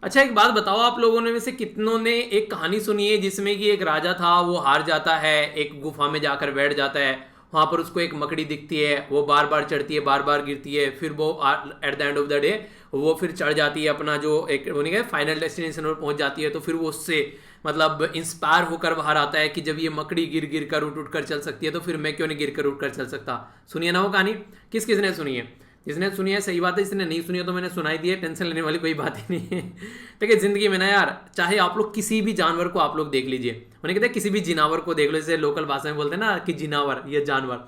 अच्छा एक बात बताओ, आप लोगों ने में से कितनों ने एक कहानी सुनी है जिसमें कि एक राजा था, वो हार जाता है, एक गुफा में जाकर बैठ जाता है। वहां पर उसको एक मकड़ी दिखती है, वो बार बार चढ़ती है, बार बार गिरती है, फिर वो at the end of the day वो फिर चढ़ जाती है, अपना जो एक वो नहीं है फाइनल डेस्टिनेशन पर पहुंच जाती है। तो फिर वो उससे मतलब इंस्पायर होकर बाहर आता है कि जब ये मकड़ी गिर गिर कर उठ उठ कर चल सकती है तो फिर मैं क्यों नहीं गिर कर उठ कर चल सकता। सुनिए ना वो कहानी, किस किसने सुनी है? जिसने सुनी है सही बात है, जिसने नहीं सुनी है तो मैंने सुनाई दी है, टेंशन लेने वाली कोई बात ही नहीं है। ठीक है, जिंदगी में ना यार, चाहे आप लोग किसी भी जानवर को आप लोग देख लीजिए, उन्हें कहते हैं किसी भी जिनावर को देख लो, जैसे लोकल भाषा में बोलते हैं ना कि जिनावर ये जानवर,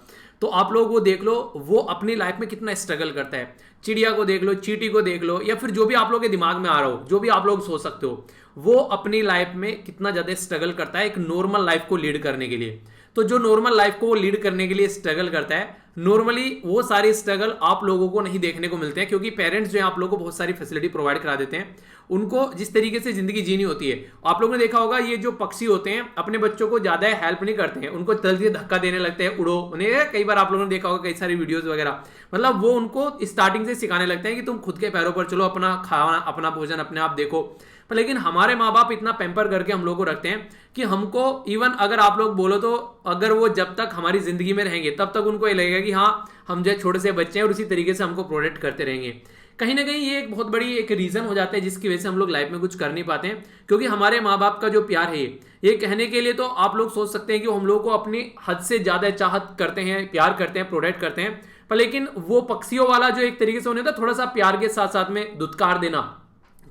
तो आप लोग वो देख लो, वो अपनी लाइफ में कितना स्ट्रगल करता है। चिड़िया को देख लो, चींटी को देख लो, या फिर जो भी आप लोग के दिमाग में आ रहा हो, जो भी आप लोग सोच सकते हो, वो अपनी लाइफ में कितना ज्यादा स्ट्रगल करता है एक नॉर्मल लाइफ को लीड करने के लिए। तो जो नॉर्मल लाइफ को वो लीड करने के लिए स्ट्रगल करता है, नॉर्मली वो सारी स्ट्रगल आप लोगों को नहीं देखने को मिलते हैं, क्योंकि पेरेंट्स जो है आप लोगों को बहुत सारी फैसिलिटी प्रोवाइड करा देते हैं। उनको जिस तरीके से जिंदगी जीनी होती है, आप लोगों ने देखा होगा ये जो पक्षी होते हैं अपने बच्चों को ज्यादा हेल्प नहीं करते हैं, उनको जल्दी धक्का देने लगते हैं, उड़ो उन्हें, कई बार आप लोगों ने देखा होगा कई सारी वीडियोस वगैरह, मतलब वो उनको स्टार्टिंग से सिखाने लगते हैं कि तुम खुद के पैरों पर चलो, अपना खाना अपना भोजन अपने आप देखो। पर लेकिन हमारे माँ बाप इतना पैम्पर करके हम लोग को रखते हैं कि हमको इवन अगर आप लोग बोलो तो अगर वो जब तक हमारी जिंदगी में रहेंगे तब तक उनको ये लगेगा कि हाँ हम जो छोटे से बच्चे हैं और उसी तरीके से हमको प्रोटेक्ट करते रहेंगे। कहीं ना कहीं ये एक बहुत बड़ी एक रीजन हो जाता है जिसकी वजह से हम लोग लाइफ में कुछ कर नहीं पाते हैं, क्योंकि हमारे माँ बाप का जो प्यार है ये कहने के लिए तो आप लोग सोच सकते हैं कि हम लोग को अपनी हद से ज्यादा चाहत करते हैं, प्यार करते हैं, प्रोटेक्ट करते हैं। पर लेकिन वो पक्षियों वाला जो एक तरीके से होने था, थोड़ा सा प्यार के साथ साथ में दुत्कार देना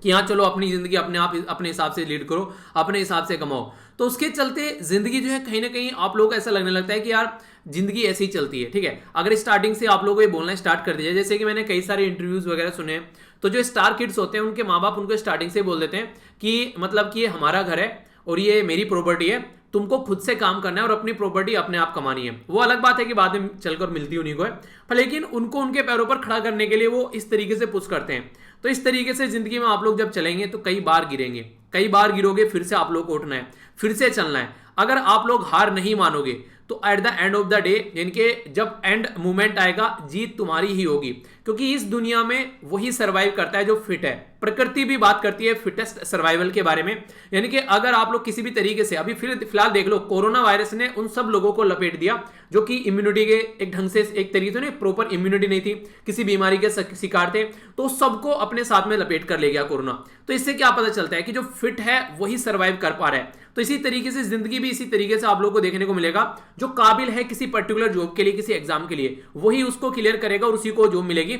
कि हाँ चलो अपनी जिंदगी अपने आप अपने हिसाब से लीड करो, अपने हिसाब से कमाओ, तो उसके चलते जिंदगी जो है कहीं ना कहीं आप लोगों को ऐसा लगने लगता है कि यार जिंदगी ऐसी ही चलती है। ठीक है, अगर स्टार्टिंग से आप लोगों को ये बोलना स्टार्ट कर दिया, जैसे कि मैंने कई सारे इंटरव्यूज वगैरह सुने, तो जो स्टार किड्स होते हैं उनके माँ बाप उनको स्टार्टिंग से बोल देते हैं कि मतलब कि ये हमारा घर है और ये मेरी प्रॉपर्टी है, तुमको खुद से काम करना है और अपनी प्रॉपर्टी अपने आप कमानी है। वो अलग बात है कि बाद में चलकर मिलती उन्हीं को है, पर लेकिन उनको उनके पैरों पर खड़ा करने के लिए वो इस तरीके से पुश करते हैं। तो इस तरीके से जिंदगी में आप लोग जब चलेंगे तो कई बार गिरेंगे, कई बार गिरोगे, फिर से आप लोग को उठना है, फिर से चलना है। अगर आप लोग हार नहीं मानोगे तो at the end of the day, यानी कि जब एंड मोमेंट आएगा, जीत तुम्हारी ही होगी, क्योंकि इस दुनिया में वही सर्वाइव करता है जो फिट है। प्रकृति भी बात करती है फिटेस्ट सर्वाइवल के बारे में, यानी कि अगर आप लोग किसी भी तरीके से, अभी फिलहाल देख लो, कोरोना वायरस ने उन सब लोगों को लपेट दिया जो कि इम्यूनिटी के एक ढंग से एक तरीके से नहीं, प्रॉपर इम्यूनिटी नहीं थी, किसी बीमारी के शिकार थे, तो सबको अपने साथ में लपेट कर ले गया कोरोना। तो इससे क्या पता चलता है कि जो फिट है वही सर्वाइव कर पा रहा है। तो इसी तरीके से जिंदगी भी इसी तरीके से आप लोगों को देखने को मिलेगा, जो काबिल है किसी पर्टिकुलर जॉब के लिए, किसी एग्जाम के लिए, वही उसको क्लियर करेगा और उसी को जॉब मिलेगी।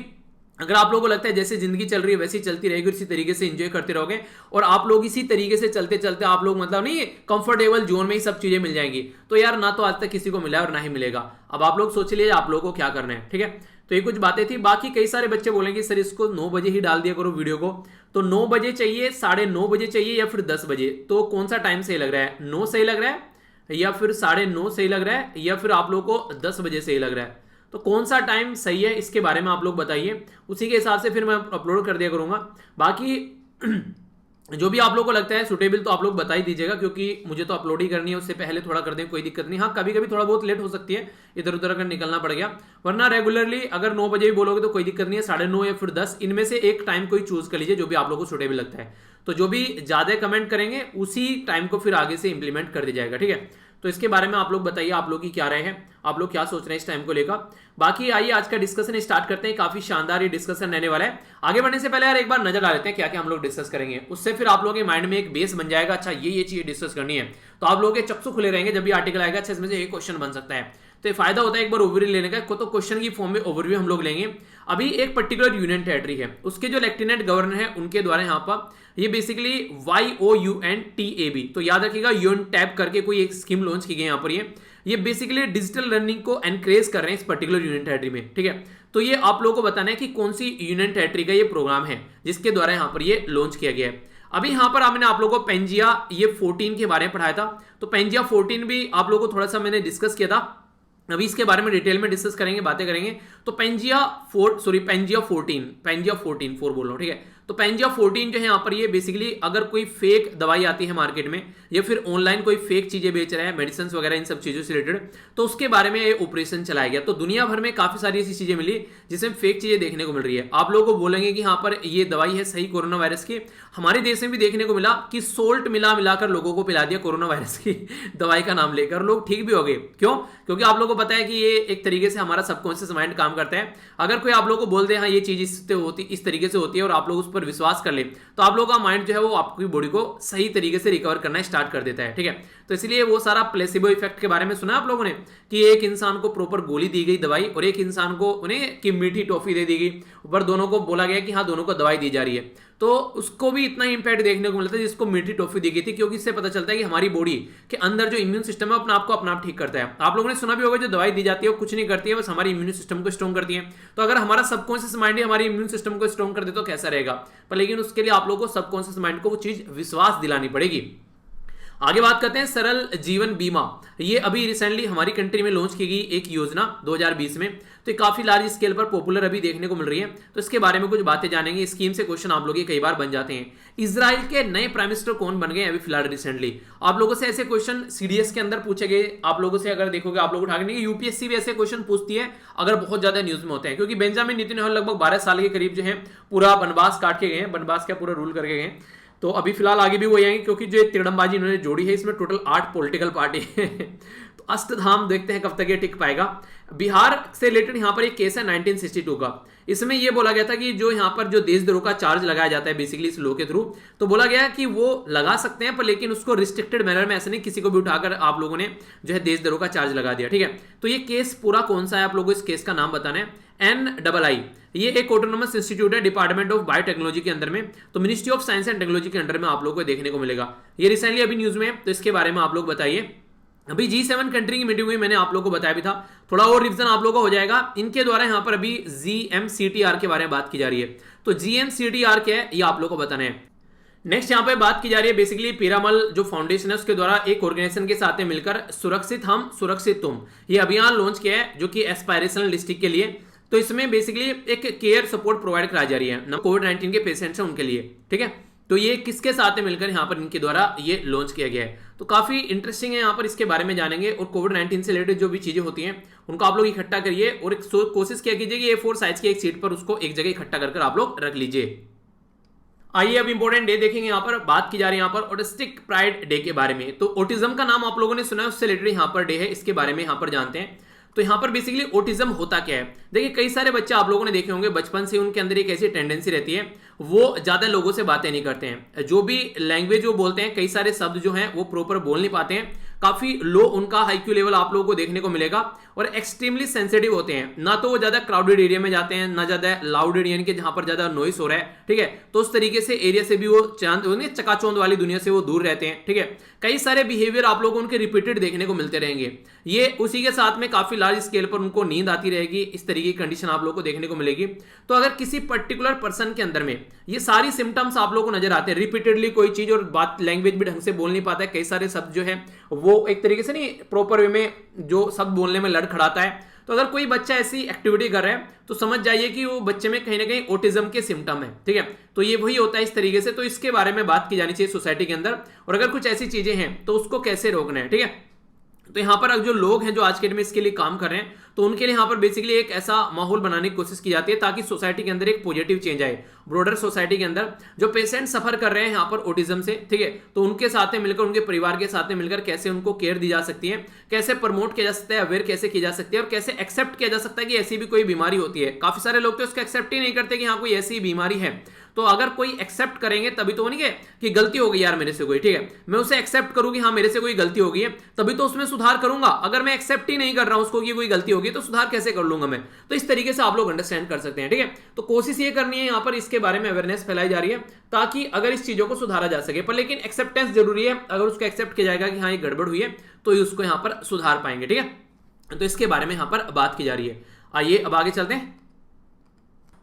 अगर आप लोगों को लगता है जैसे जिंदगी चल रही है वैसी चलती रहेगी, इसी तरीके से एंजॉय करते रहोगे और आप लोग इसी तरीके से चलते चलते आप लोग मतलब नहीं कंफर्टेबल जोन में ही सब चीजें मिल जाएंगी, तो यार ना तो आज तक किसी को मिला और ना ही मिलेगा। अब आप लोग सोच लीजिए आप लोगों को क्या करना है। ठीक है, तो ये कुछ बातें थी। बाकी कई सारे बच्चे बोलेंगे सर इसको 9 बजे ही डाल दिया करो वीडियो को, तो 9 बजे चाहिए, 9:30 बजे चाहिए या फिर 10 बजे, तो कौन सा टाइम सही लग रहा है? 9 सही लग रहा है या फिर 9:30 सही लग रहा है या फिर आप लोग को 10 बजे सही लग रहा है? तो कौन सा टाइम सही है इसके बारे में आप लोग बताइए, उसी के हिसाब से फिर मैं अपलोड कर दिया करूंगा। बाकी जो भी आप लोगों को लगता है सुटेबल तो आप लोग बता ही दीजिएगा, क्योंकि मुझे तो अपलोड ही करनी है, उससे पहले थोड़ा कर दें कोई दिक्कत नहीं। हाँ कभी कभी थोड़ा बहुत लेट हो सकती है, इधर उधर अगर निकलना पड़ गया, वरना रेगुलरली अगर 9 बजे भी बोलोगे तो कोई दिक्कत नहीं है, 9:30 या फिर 10, इनमें से एक टाइम कोई चूज कर लीजिए जो भी आप लोगों को सुटेबल लगता है। तो जो भी ज्यादा कमेंट करेंगे उसी टाइम को फिर आगे से इंप्लीमेंट कर दिया जाएगा। ठीक है, तो इसके बारे में आप लोग बताइए, आप लोग की क्या राय है, आप लोग क्या सोच रहे हैं इस टाइम को लेकर। बाकी आइए आज का डिस्कशन स्टार्ट करते हैं, काफी शानदार ये डिस्कशन रहने वाला है। आगे बढ़ने से पहले यार एक बार नजर डाल लेते हैं क्या क्या हम लोग डिस्कस करेंगे, उससे फिर आप लोगों के माइंड में एक बेस बन जाएगा, अच्छा ये चीजें डिस्कस करनी है, तो आप लोगों के चक्षु खुले रहेंगे जब भी आर्टिकल आएगा, अच्छा इसमें से एक क्वेश्चन बन सकता है। तो ये फायदा होता है एक बार ओवरव्यू लेने का, तो क्वेश्चन की फॉर्म में ओवरव्यू हम लोग लेंगे। अभी एक पर्टिकुलर यूनियन टेरिटरी है, उसके जो लेफ्टिनेंट गवर्नर है उनके द्वारा यहाँ पर ये बेसिकली YOUNTAB, तो याद रखिएगा यून टैब करके कोई एक स्कीम लॉन्च की गई यहाँ पर। ये बेसिकली डिजिटल लर्निंग को एनकरेज कर रहे हैं इस पर्टिकुलर यूनियन टेरिटरी में। ठीक है, तो ये आप लोगों को बताना है कि कौन सी यूनियन टेरिटरी का ये प्रोग्राम है जिसके द्वारा यहाँ पर ये लॉन्च किया गया है। अभी यहाँ पर हमने आप लोगों को पेंजिया ये 14 के बारे में पढ़ाया था, तो पेंजिया 14 भी आप लोगों को थोड़ा सा मैंने डिस्कस किया था, अभी इसके बारे में डिटेल में डिस्कस करेंगे, बातें करेंगे। तो पेंजिया 14 4 बोल रहा हूँ। ठीक है, तो पेंजिया 14 जो है यहाँ पर ये बेसिकली अगर कोई फेक दवाई आती है मार्केट में या फिर ऑनलाइन कोई फेक चीजें बेच रहा है, मेडिसिन वगैरह इन सब चीजों से रिलेटेड, तो उसके बारे में ये ऑपरेशन चलाया गया। तो दुनिया भर में काफी सारी ऐसी चीजें मिली जिसमें फेक चीजें देखने को मिल रही है। आप लोगों को बोलेंगे कि यहाँ पर ये दवाई है सही कोरोना वायरस की, हमारे देश में भी देखने को मिला कि सोल्ट मिलाकर लोगों को पिला दिया कोरोना वायरस की दवाई का नाम लेकर, लोग ठीक भी हो गए। क्यों? क्योंकि आप लोगों को पता है कि ये एक तरीके से हमारा सबकॉन्शियस माइंड काम करता है। अगर कोई आप लोगों को बोल दे हाँ ये चीज इस तरीके से होती है और आप लोग उस पर विश्वास कर ले, तो आप लोगों का माइंड जो है वो आपकी बॉडी को सही तरीके से रिकवर करना स्टार्ट कर देता है। ठीक है, तो इसलिए वो सारा प्लेसिबो इफेक्ट के बारे में सुना आप लोगों ने कि एक इंसान को प्रॉपर गोली दी गई दवाई और एक इंसान को उन्हें की मीठी टॉफी दे दी गई, ऊपर दोनों को बोला गया कि हाँ दोनों को दवाई दी जा रही है, तो उसको भी इतना इंपैक्ट देखने को मिलता है जिसको मीठी टॉफी दी गई थी, क्योंकि इससे पता चलता है कि हमारी बॉडी के अंदर जो इम्यून सिस्टम है अपने आप को अपना आप ठीक करता है। आप लोगों ने सुना भी होगा जो दवाई दी जाती है वो कुछ नहीं करती है, बस हमारी इम्यून सिस्टम को स्ट्रॉन्ग करती है। तो अगर हमारा सबकॉन्शियस माइंड ही हमारी इम्यून सिस्टम को स्ट्रॉन्ग कर दे तो कैसा रहेगा, पर लेकिन उसके लिए आप लोगों को सबकॉन्शियस माइंड को वो चीज विश्वास दिलानी पड़ेगी। आगे बात करते हैं सरल जीवन बीमा। ये अभी रिसेंटली हमारी कंट्री में लॉन्च की गई एक योजना 2020 में, तो ये काफी लार्ज स्केल पर पॉपुलर अभी देखने को मिल रही है। तो इसके बारे में कुछ बातें जानेंगे। स्कीम से क्वेश्चन आप लोग कई बार बन जाते हैं। इजराइल के नए प्राइम मिनिस्टर कौन बन गए अभी फिलहाल रिसेंटली? आप लोगों से ऐसे क्वेश्चन सीडीएस के अंदर पूछे गए। आप लोगों से अगर देखोगे आप लोग उठाएंगे, यूपीएससी भी ऐसे क्वेश्चन पूछती है अगर बहुत ज्यादा न्यूज में होते हैं, क्योंकि बेंजामिन नेतन्याहू लगभग 12 साल के करीब जो है पूरा वनवास काट के गए, वनवास का पूरा रूल करके गए। तो अभी फिलहाल आगे भी वही आएंगे, क्योंकि जो तिरंगबाजी इन्होंने जोड़ी है इसमें टोटल 8 पॉलिटिकल पार्टी है। तो अष्टधाम देखते हैं कब तक ये टिक पाएगा। बिहार से रिलेटेड यहाँ पर एक केस है 1962 का। इसमें यह बोला गया था कि जो यहाँ पर जो देशद्रोह का चार्ज लगाया जाता है बेसिकली इस लॉ के थ्रू, तो बोला गया कि वो लगा सकते हैं पर लेकिन उसको रिस्ट्रिक्टेड मैनर में, ऐसे नहीं किसी को भी उठाकर आप लोगों ने जो है देशद्रोह का चार्ज लगा दिया। ठीक है, तो ये केस पूरा कौन सा है आप लोगों को इस केस का नाम बताना है। NII ये एक ऑटोनोमस इंस्टीट्यूट है डिपार्टमेंट ऑफ बायोटेक्नोलॉजी के अंदर में, तो ministry of science and technology के अंडर में आप लोगों को देखने को मिलेगा। ये रिसेंटली अभी न्यूज में है, तो इसके बारे में आप लोग बताइए। अभी G7 कंट्री की मीटिंग हुई, मैंने आप लोगों को बताया भी था, थोड़ा और रिवीजन आप लोगों को हो जाएगा। इनके द्वारा यहाँ पर अभी GMCTR के बारे में बात की जा रही है। तो GMCTR क्या है ये आप लोगों को बताना है। नेक्स्ट यहाँ पे बात की जा रही है बेसिकली पीरामल जो फाउंडेशन है उसके द्वारा एक ऑर्गेनाइजेशन के साथ मिलकर सुरक्षित हम सुरक्षित तुम ये अभियान लॉन्च किया है, जो कि एस्पायरेशनल डिस्ट्रिक्ट के लिए। तो इसमें बेसिकली एक केयर सपोर्ट प्रोवाइड कराई जा रही है ना कोविड-19 के पेशेंट्स हैं उनके लिए। ठीक है, तो ये किसके साथ मिलकर यहाँ पर इनके द्वारा ये लॉन्च किया गया है, तो काफी इंटरेस्टिंग है। यहाँ पर इसके बारे में जानेंगे और कोविड-19 से रिलेटेड जो भी चीजें होती हैं उनको आप लोग इकट्ठा करिए और एक कोशिश क्या कीजिए कि A4 साइज की एक सीट पर उसको एक जगह इकट्ठा कर आप लोग रख लीजिए। आइए अब इंपॉर्टेंट डे देखेंगे। यहाँ पर बात की जा रही है यहाँ पर ऑटिस्टिक प्राइड डे के बारे में। तो ऑटिज्म का नाम आप लोगों ने सुना है, उससे रिलेटेड यहाँ पर डे है, इसके बारे में यहाँ पर जानते हैं। तो यहाँ पर बेसिकली ऑटिज्म होता क्या है। देखिए कई सारे बच्चे आप लोगों ने देखे होंगे बचपन से उनके अंदर एक ऐसी टेंडेंसी रहती है वो ज्यादा लोगों से बातें नहीं करते हैं, जो भी लैंग्वेज वो बोलते हैं कई सारे शब्द जो हैं वो प्रॉपर बोल नहीं पाते हैं, काफी लो उनका हाईक्यू लेवल आप लोगों को देखने को मिलेगा और एक्सट्रीमली सेंसिटिव होते हैं। ना तो वो ज्यादा क्राउडेड एरिया में जाते हैं, ना ज्यादा लाउड एरिया के जहां पर ज्यादा नॉइस हो रहा है। ठीक है, तो उस तरीके से एरिया से भी वो चकाचौंध वाली दुनिया से वो दूर रहते हैं। ठीक है, कई सारे बिहेवियर आप लोगों को उनके रिपीटेड देखने को मिलते रहेंगे। ये उसी के साथ में काफी लार्ज स्केल पर उनको नींद आती रहेगी, इस तरीके की कंडीशन आप लोगों को देखने को मिलेगी। तो अगर किसी पर्टिकुलर पर्सन के अंदर में ये सारी सिम्टम्स आप लोगों को नजर आते हैं, रिपीटेडली कोई चीज और बात लैंग्वेज भी ढंग से बोल नहीं पाता है, कई सारे शब्द जो है वो एक तरीके से नहीं प्रॉपर वे में जो शब्द बोलने में लड़खड़ाता है, तो अगर कोई बच्चा ऐसी एक्टिविटी कर रहा है तो समझ जाइए कि वो बच्चे में कहीं ना कहीं ऑटिज्म के सिम्टम है। ठीक है, तो ये वही होता है इस तरीके से। तो इसके बारे में बात की जानी चाहिए सोसाइटी के अंदर, और अगर कुछ ऐसी चीजें हैं तो उसको कैसे रोकना है। ठीक है, तो यहाँ पर जो लोग हैं जो आज के डेट में इसके लिए काम कर रहे हैं, तो उनके लिए यहाँ पर बेसिकली एक ऐसा माहौल बनाने की कोशिश की जाती है ताकि सोसाइटी के अंदर एक पॉजिटिव चेंज आए। ब्रॉडर सोसाइटी के अंदर जो पेशेंट सफर कर रहे हैं यहाँ पर ऑटिज्म से, ठीक है, तो उनके साथ में मिलकर उनके परिवार के साथ में मिलकर कैसे उनको केयर दी जा सकती है, कैसे प्रमोट किया जा सकता है, अवेयर कैसे की जा सकती है और कैसे एक्सेप्ट किया जा सकता है कि ऐसी भी कोई बीमारी होती है। काफी सारे लोग तो उसको एक्सेप्ट ही नहीं करते कि हाँ कोई ऐसी बीमारी है। तो अगर कोई एक्सेप्ट करेंगे तभी तो नहीं कि गलती हो गई यार मेरे से कोई, ठीक है, मैं उसे एक्सेप्ट करूं कि हाँ मेरे से कोई गलती हो गई है तभी तो उसमें सुधार करूंगा। अगर मैं एक्सेप्ट ही नहीं कर रहा हूं उसको कि कोई गलती होगी तो सुधार कैसे कर लूंगा मैं। तो इस तरीके से आप लोग अंडरस्टैंड कर सकते हैं। ठीक है, तो कोशिश ये करनी है यहाँ पर इसके बारे में अवेयरनेस फैलाई जा रही है ताकि अगर इस चीजों को सुधारा जा सके, पर लेकिन एक्सेप्टेंस जरूरी है। अगर उसको एक्सेप्ट किया जाएगा कि हाँ ये गड़बड़ हुई है तो उसको यहाँ पर सुधार पाएंगे। ठीक है, तो इसके बारे में यहाँ पर बात की जा रही है। आइए अब आगे चलते हैं।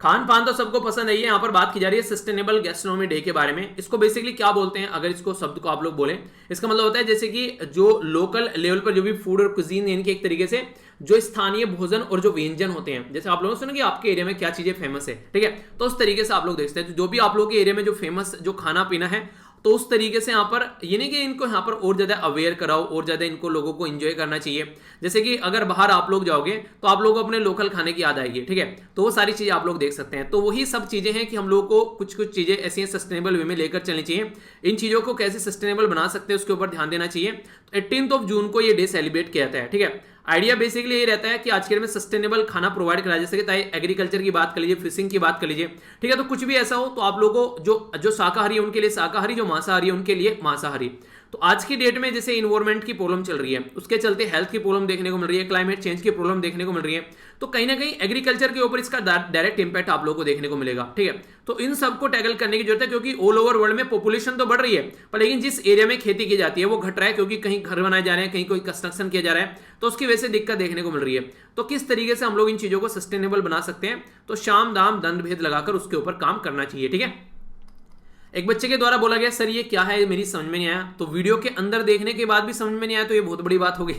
खान पान तो सबको पसंद है। यहाँ पर बात की जा रही है सस्टेनेबल गैस्ट्रोनॉमी डे के बारे में। इसको बेसिकली क्या बोलते हैं, अगर इसको शब्द को आप लोग बोलें, इसका मतलब होता है जैसे कि जो लोकल लेवल पर जो भी फूड और कुजीन, यानी कि एक तरीके से जो स्थानीय भोजन और जो व्यंजन होते हैं, जैसे आप लोगों ने सुना कि आपके एरिया में क्या चीजें फेमस है, ठीक है, तो उस तरीके से आप लोग देखते हैं जो भी आप लोगों के एरिया में जो फेमस जो खाना पीना है, तो उस तरीके से यहाँ पर ये नहीं कि इनको यहाँ पर और ज्यादा अवेयर कराओ और ज्यादा इनको लोगों को एंजॉय करना चाहिए। जैसे कि अगर बाहर आप लोग जाओगे तो आप लोग अपने लोकल खाने की याद आएगी, ठीक है, तो वो सारी चीजें आप लोग देख सकते हैं। तो वही सब चीजें हैं कि हम लोगों को कुछ कुछ चीजें ऐसी सस्टेनेबल वे में लेकर चलनी चाहिए। इन चीजों को कैसे सस्टेनेबल बना सकते हैं उसके ऊपर ध्यान देना चाहिए। 18 जून को ये डे सेलिब्रेट किया जाता है, ठीक है। आइडिया बेसिकली ये रहता है कि आज के डेट में सस्टेनेबल खाना प्रोवाइड करा, जैसे कि एग्रीकल्चर की बात कर लीजिए, फिशिंग की बात कर लीजिए, ठीक है, तो कुछ भी ऐसा हो तो आप लोगों को जो शाकाहारी है उनके लिए शाकाहारी, जो मांसाहारी है उनके लिए मांसाहारी। तो आज की डेट में जैसे इन्वायरमेंट की प्रॉब्लम चल रही है, उसके चलते हेल्थ की प्रॉब्लम देखने को मिल रही है, क्लाइमेट चेंज की प्रॉब्लम देखने को मिल रही है, तो कहीं ना कहीं एग्रीकल्चर के ऊपर इसका डायरेक्ट इंपैक्ट आप लोगों को देखने को मिलेगा, ठीक है। तो इन सबको टैकल करने की जरूरत है, क्योंकि ऑल ओवर वर्ल्ड में पॉपुलेशन तो बढ़ रही है, पर लेकिन जिस एरिया में खेती की जाती है वो घट रहा है, क्योंकि कहीं घर बनाए जा रहे हैं, कहीं कोई कंस्ट्रक्शन किया जा रहा है, तो उसकी वजह से दिक्कत देखने को मिल रही है। तो किस तरीके से हम लोग इन चीजों को सस्टेनेबल बना सकते हैं, तो शाम दाम दंड भेद लगाकर उसके ऊपर काम करना चाहिए, ठीक है। एक बच्चे के द्वारा बोला गया सर ये क्या है, मेरी समझ में नहीं आया। तो वीडियो के अंदर देखने के बाद भी समझ में नहीं आया तो ये बहुत बड़ी बात हो गई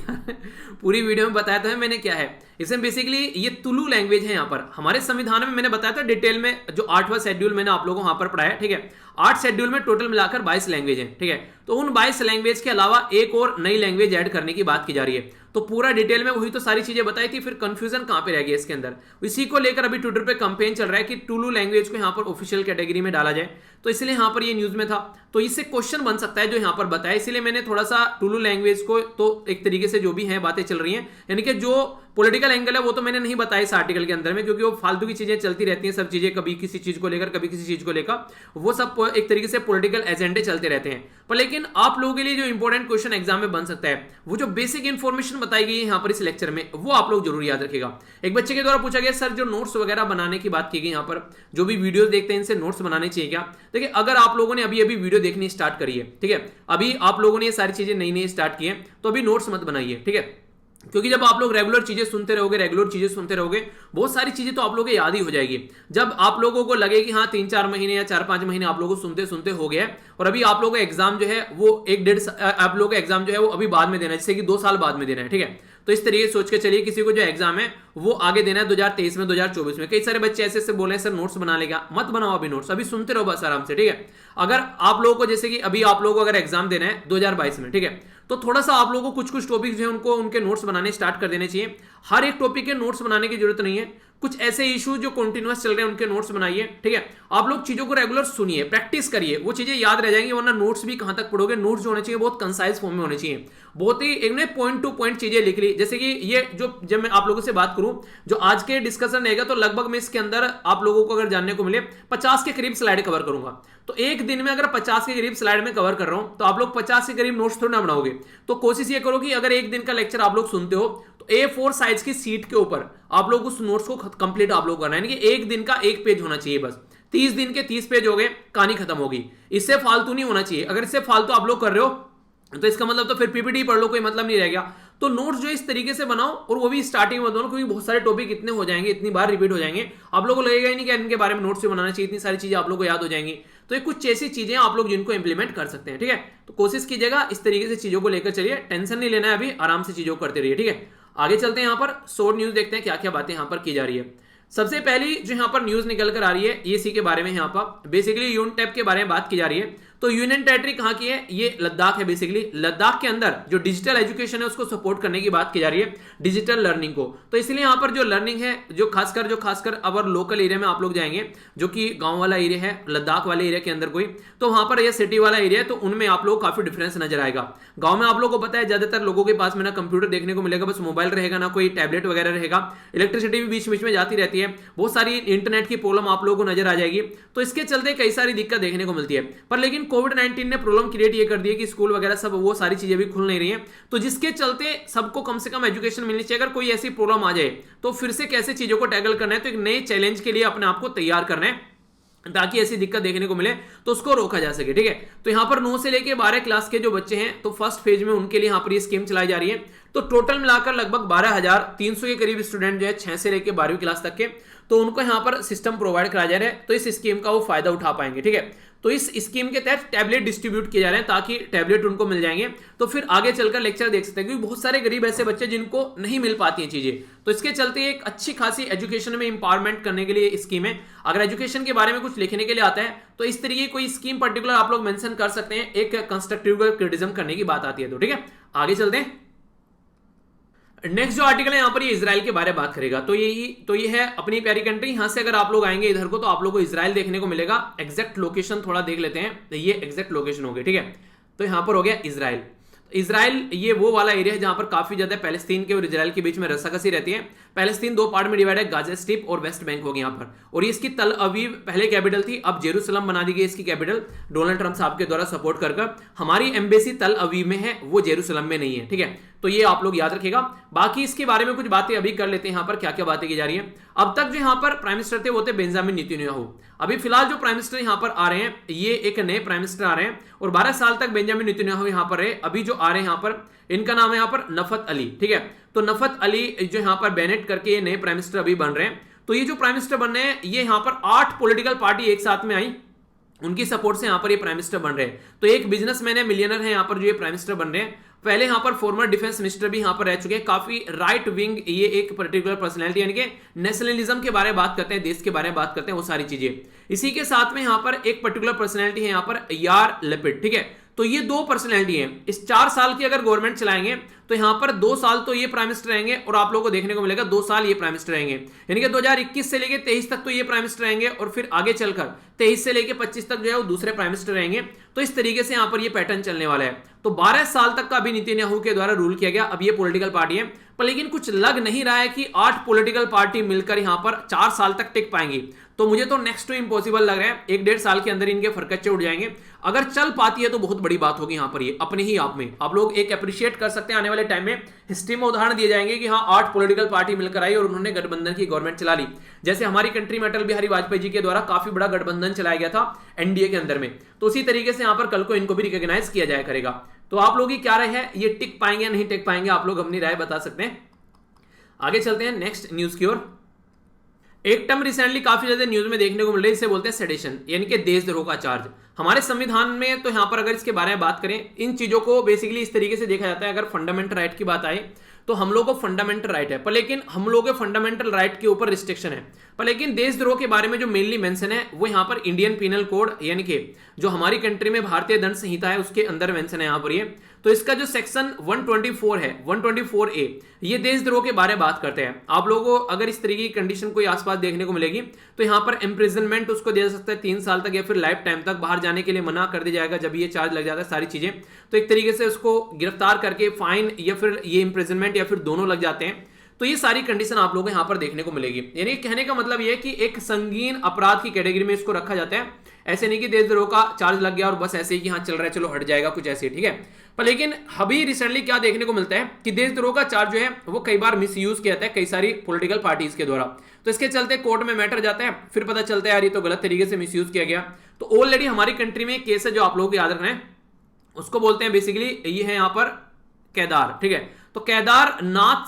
पूरी वीडियो में बताया था मैंने क्या है। इसमें बेसिकली ये तुलु लैंग्वेज है। यहाँ पर हमारे संविधान में मैंने बताया था डिटेल में, जो 8वां शेड्यूल मैंने आप लोगों को वहां पर पढ़ाया, ठीक है। 8 शेड्यूल में टोटल मिलाकर 22 लैंग्वेज है, ठीक है। तो उन 22 लैंग्वेज के अलावा एक और नई लैंग्वेज ऐड करने की बात की जा रही है। तो पूरा डिटेल में वही तो सारी चीजें बताई थी, फिर कंफ्यूजन कहां पे रह गया इसके अंदर। इसी को लेकर अभी ट्विटर पे कैंपेन चल रहा है कि टुलु लैंग्वेज को यहां पर ऑफिशियल कैटेगरी में डाला जाए, तो इसलिए यहां पर ये न्यूज में था। तो इससे क्वेश्चन बन सकता है जो यहां पर बताया, इसलिए मैंने थोड़ा सा टुलु लैंग्वेज को तो एक तरीके से जो भी है बातें चल रही हैं, यानी कि जो पॉलिटिकल एंगल है वो तो मैंने नहीं बताया इस आर्टिकल के अंदर में, क्योंकि वो फालतू की चीजें चलती रहती हैं, सब चीजें कभी किसी चीज को लेकर कभी किसी चीज को लेकर, वो सब एक तरीके से पॉलिटिकल एजेंडे चलते रहते हैं। पर लेकिन आप लोगों के लिए जो इंपॉर्टेंट क्वेश्चन एग्जाम में बन सकता है, वो जो बेसिक इंफॉर्मेशन बताई गई है यहाँ पर इस लेक्चर में, वो आप लोग जरूर याद रखिएगा। एक बच्चे के द्वारा पूछा गया सर जो नोट्स वगैरह बनाने की बात की गई, यहाँ पर जो भी वीडियो देखते हैं इनसे नोट्स बनाने चाहिए क्या? देखिए अगर आप लोगों ने अभी अभी वीडियो देखनी स्टार्ट करी है, ठीक है, अभी आप लोगों ने ये सारी चीजें नई नई स्टार्ट की है, तो अभी नोट्स मत बनाइए, ठीक है। क्योंकि जब आप लोग रेगुलर चीजें सुनते रहोगे, बहुत सारी चीजें तो आप लोगों को याद ही हो जाएगी। जब आप लोगों को लगे कि हाँ 3-4 महीने या 4-5 महीने आप लोगों को सुनते सुनते हो गया, और अभी आप लोगों का एग्जाम जो है वो 1-1.5 आप लोगों का एग्जाम जो है वो अभी बाद में देना है, जैसे कि 2 साल बाद में देना है, ठीक है। तो इस तरीके से सोच के चलिए किसी को जो एग्जाम है वो आगे देना है 2023 में, 2024 में। कई सारे बच्चे ऐसे बोले सर नोट्स बना लेगा, मत बनाओ अभी नोट्स, अभी सुनते रहो बस आराम से, ठीक है। अगर आप लोगों को जैसे कि अभी आप लोगों को अगर एग्जाम देना है 2022 में, ठीक है, तो थोड़ा सा आप लोगों को कुछ टॉपिक जो है उनको उनके नोट्स बनाने स्टार्ट कर देने चाहिए। हर एक टॉपिक के नोट्स बनाने की जरूरत नहीं है, कुछ ऐसे इशू जो कंटिन्यूअस चल रहे हैं उनके नोट्स बनाइए, ठीक है। आप लोग चीजों को रेगुलर सुनिए, प्रैक्टिस करिए, वो चीजें याद रह जाएंगी, वरना नोट्स भी कहां तक पढ़ोगे। नोट्स जो होने चाहिए बहुत कंसाइज फॉर्म में होने चाहिए, बहुत ही एक पॉइंट टू पॉइंट चीजें लिख ली। जैसे कि ये जो जब मैं आप लोगों से बात करूं, जो आज के डिस्कशन रहेगा, तो लगभग मैं इसके अंदर आप लोगों को अगर जानने को मिले 50 के करीब स्लाइड कवर करूंगा। तो एक दिन में अगर 50 के करीब स्लाइड में कवर कर रहा हूं, तो आप लोग 50 के करीब नोट्स थोड़ा ना बनाओगे। तो कोशिश ये करो कि अगर एक दिन का लेक्चर आप लोग सुनते हो, तो A4 साइज की सीट के ऊपर आप लोग उस नोट्स को कंप्लीट आप लोग करना है, यानी कि एक दिन का एक पेज होना चाहिए बस। 30 दिन के 30 पेज हो गए, कहानी खत्म होगी। इससे फालतू नहीं होना चाहिए। अगर इससे फालतू आप लोग कर रहे हो तो इसका मतलब तो फिर पीपीटी पढ़ लो, कोई मतलब नहीं रह गया। तो नोट्स जो इस तरीके से बनाओ, और वो भी स्टार्टिंग में बनाओ, क्योंकि बहुत सारे टॉपिक इतने हो जाएंगे, इतनी बार रिपीट हो जाएंगे, आप लोगों को लगेगा ही नहीं कि इनके बारे में नोट्स भी बनाना चाहिए, इतनी सारी चीजें आप लोगों को याद हो जाएंगी। तो ये कुछ ऐसी चीजें आप लोग जिनको इंप्लीमेंट कर सकते हैं, ठीक है। तो कोशिश कीजिएगा इस तरीके से चीजों को लेकर चलिए, टेंशन नहीं लेना है, अभी आराम से चीजों को करते रहिए, ठीक है। आगे चलते हैं, यहाँ पर शॉर्ट न्यूज देखते हैं क्या क्या बातें यहाँ पर की जा रही है। सबसे पहली जो यहाँ पर न्यूज निकल कर आ रही है इसी के बारे में, यहाँ पर बेसिकली यूनटेप के बारे में बात की जा रही है। तो यूनियन टेरिटरी कहाँ की है? ये लद्दाख है। बेसिकली लद्दाख के अंदर जो डिजिटल एजुकेशन है उसको सपोर्ट करने की बात की जा रही है, डिजिटल लर्निंग को। तो इसलिए यहाँ पर जो लर्निंग है, जो खासकर अगर लोकल एरिया में आप लोग जाएंगे, जो कि गांव वाला एरिया है, लद्दाख वाले एरिया के अंदर कोई, तो वहां पर यह सिटी वाला एरिया है, तो उनमें आप लोग काफी डिफरेंस नजर आएगा। गांव में आप लोग को पता है ज्यादातर लोगों के पास में ना कंप्यूटर देखने को मिलेगा, बस मोबाइल रहेगा, ना कोई टैबलेट वगैरह रहेगा। इलेक्ट्रिसिटी भी बीच बीच में जाती रहती है, बहुत सारी इंटरनेट की प्रॉब्लम आप लोगों को नजर आ जाएगी। तो इसके चलते कई सारी दिक्कत देखने को मिलती है। पर लेकिन कोविड-19 ने प्रॉब्लम क्रिएट ये कर दी है कि स्कूल वगैरह सब वो सारी चीजें भी खुल नहीं रही हैं, तो जिसके चलते सबको कम से कम एजुकेशन मिलनी चाहिए। अगर कोई ऐसी प्रॉब्लम आ जाए तो फिर से कैसे चीजों को टैकल करना है, तो एक नए चैलेंज के लिए अपने आप को तैयार करना है। ताकि ऐसी दिक्कत देखने को मिले तो उसको रोका जा सके। ठीक है, तो यहाँ पर 9 से लेके 12 क्लास के जो बच्चे हैं तो फर्स्ट फेज में उनके लिए यहाँ पर ये स्कीम चलाई जा रही है। तो टोटल मिलाकर लगभग 12,300 के करीब स्टूडेंट जो है 6 से लेके 12वीं क्लास तक के, तो उनको यहाँ पर सिस्टम प्रोवाइड कराया जा रहा है, तो इस स्कीम का वो फायदा उठा पाएंगे। ठीक है, तो इस स्कीम के तहत टैबलेट डिस्ट्रीब्यूट किए जा रहे हैं ताकि टैबलेट उनको मिल जाएंगे, तो फिर आगे चलकर लेक्चर देख सकते हैं, क्योंकि बहुत सारे गरीब ऐसे बच्चे जिनको नहीं मिल पाती हैं चीजें, तो इसके चलते एक अच्छी खासी एजुकेशन में इंपावरमेंट करने के लिए स्कीम है। अगर एजुकेशन के बारे में कुछ लिखने के लिए आता है तो इस तरीके कोई स्कीम पर्टिकुलर आप लोग मेंशन कर सकते हैं, एक कंस्ट्रक्टिव क्रिटिसिज्म करने की बात आती है। तो ठीक है, आगे चलते हैं। नेक्स्ट जो आर्टिकल है यहाँ पर ये इजराइल के बारे में बात करेगा। तो ये है अपनी प्यारी कंट्री। यहाँ से अगर आप लोग आएंगे इधर को तो आप लोग को इजराइल देखने को मिलेगा। एग्जैक्ट लोकेशन थोड़ा देख लेते हैं, तो ये एग्जैक्ट लोकेशन हो गई। ठीक है, तो यहाँ पर हो गया इजराइल। इजराइल ये वो वाला एरिया है जहां पर काफी ज्यादा पैलेस्तीन के और इजराइल के बीच में रस्साकसी रहती है। पैलेस्तीन 2 पार्ट में डिवाइड है, गाजा स्ट्रिप और वेस्ट बैंक हो गया यहाँ पर, और ये इसकी तल अवीव पहले कैपिटल थी, अब जेरूसलम बना दी गई इसकी कैपिटल डोनाल्ड ट्रंप साहब के द्वारा सपोर्ट कर। हमारी एम्बेसी तल अवीव में है, वो जेरूसलम में नहीं है। ठीक है, तो ये आप लोग याद रखिएगा। बाकी इसके बारे में कुछ बातें अभी कर लेते हैं, यहाँ पर क्या क्या बातें की जा रही है। अब तक जो यहाँ पर प्राइम मिनिस्टर थे वो थे बेंजामिन नेतन्याहू। अभी फिलहाल जो प्राइम मिनिस्टर यहाँ पर आ रहे हैं ये एक नए प्राइम मिनिस्टर आ रहे हैं, और 12 साल तक बेंजामिन नेतन्याहू यहाँ पर रहे। अभी जो आ रहे हैं यहाँ पर इनका नाम है यहाँ पर नफत अली। ठीक है, तो नफत अली जो यहाँ पर बेनेट करके ये नए प्राइम मिनिस्टर अभी बन रहे हैं। तो ये जो प्राइम मिनिस्टर बन रहे हैं ये यहाँ पर 8 पॉलिटिकल पार्टी एक साथ में आई, उनकी सपोर्ट से यहाँ पर ये प्राइम मिनिस्टर बन रहे हैं। तो एक बिजनेसमैन है, मिलियनर है यहाँ पर जो ये प्राइम मिनिस्टर बन रहे हैं। पहले यहाँ पर फॉर्मर डिफेंस मिनिस्टर भी यहाँ पर रह चुके हैं, काफी राइट विंग ये एक पर्टिकुलर पर्सनैलिटी, यानी कि नेशनलिज्म के बारे में बात करते हैं, देश के बारे में बात करते हैं, वो सारी चीजें। इसी के साथ में यहाँ पर एक पर्टिकुलर पर्सनैलिटी है यहाँ पर यार लपिड। ठीक है, तो ये 2 पर्सनैलिटी हैं। इस 4 साल की अगर गवर्नमेंट चलाएंगे तो यहाँ पर 2 साल तो ये प्राइम मिनिस्टर रहेंगे, और आप लोगों को देखने को मिलेगा 2 साल ये प्राइम मिनिस्टर रहेंगे, यानी कि 2021 से लेके 23 तक तो ये प्राइम मिनिस्टर रहेंगे, और फिर आगे चलकर 23 से लेके 25 तक जो है वो दूसरे प्राइम मिनिस्टर रहेंगे। तो इस तरीके से यहाँ पर ये पैटर्न चलने वाला है। तो 12 साल तक का अभी नेतन्याहू के द्वारा रूल किया गया। अब ये पॉलिटिकल पार्टी है, पर लेकिन कुछ लग नहीं रहा है कि 8 पॉलिटिकल पार्टी मिलकर यहाँ पर 4 साल तक टिक पाएंगी। तो मुझे तो नेक्स्ट टू इम्पॉसिबल लग रहा है, 1-1.5 साल के अंदर इनके फरकच्चे उड़ जाएंगे। अगर चल पाती है तो बहुत बड़ी बात होगी यहाँ पर, ये अपने ही आप में आप लोग एक अप्रिशिएट कर सकते हैं। आने वाले टाइम में हिस्ट्री में उदाहरण दिए जाएंगे कि हाँ 8 पॉलिटिकल पार्टी मिलकर आई और उन्होंने गठबंधन की गवर्नमेंट चला ली। जैसे हमारी कंट्री में अटल बिहारी वाजपेयी जी के द्वारा काफी बड़ा गठबंधन चलाया गया था एनडीए के अंदर में, तो उसी तरीके से यहाँ पर कल को इनको भी रिकॉग्नाइज किया जाया करेगा। तो आप लोग की क्या राय है, ये टिक पाएंगे या नहीं टिक पाएंगे, आप लोग अपनी राय बता सकते हैं। आगे चलते हैं नेक्स्ट न्यूज की ओर। एक टर्म रिसेंटली काफी ज्यादा न्यूज में देखने को मिल रही है, इसे बोलते हैं सेडिशन, यानी कि देशद्रोह का चार्ज। हमारे संविधान में तो यहाँ पर अगर इसके बारे में बात करें, इन चीजों को बेसिकली इस तरीके से देखा जाता है, अगर फंडामेंटल राइट की बात आए तो हम लोग को फंडामेंटल राइट है, पर लेकिन हम लोग के फंडामेंटल राइट के ऊपर रिस्ट्रिक्शन है। पर लेकिन देशद्रोह के बारे में जो मेनली मेंशन है वो यहाँ पर इंडियन पीनल कोड, यानी कि जो हमारी कंट्री में भारतीय दंड संहिता है उसके अंदर मेंशन है यहाँ पर ये। तो इसका जो सेक्शन 124 है, 124A, ये देशद्रोह के बारे में बात करते हैं। आप लोगों को अगर इस तरीके की कंडीशन कोई आसपास देखने को मिलेगी तो यहाँ पर इम्प्रिजनमेंट उसको दे सकता है 3 साल तक, या फिर लाइफ टाइम तक बाहर जाने के लिए मना कर दिया जाएगा जब ये चार्ज लग जाता है सारी चीजें। तो एक तरीके से उसको गिरफ्तार करके फाइन या फिर ये इम्प्रिजनमेंट या फिर दोनों लग जाते हैं। तो ये सारी कंडीशन आप लोगों को यहाँ पर देखने को मिलेगी। यानी कहने का मतलब ये है कि एक संगीन अपराध की कैटेगरी में इसको रखा जाता है। ऐसे नहीं कि देशद्रोह का चार्ज लग गया और बस ऐसे ही कि हाँ चल रहा है चलो हट जाएगा, कुछ ऐसे, ठीक है। पर लेकिन अभी रिसेंटली क्या देखने को मिलता है कि देशद्रोह का चार्ज जो है वो कई बार मिसयूज किया जाता है कई सारी पॉलिटिकल पार्टीज के द्वारा। तो इसके चलते कोर्ट में मैटर जाता है, फिर पता चलता है यार ये तो गलत तरीके से मिसयूज किया गया। तो ऑलरेडी हमारी कंट्री में एक केस है जो आप लोगों को याद रखना है, उसको बोलते हैं बेसिकली ये है यहाँ पर केदार, ठीक है। तो केदारनाथ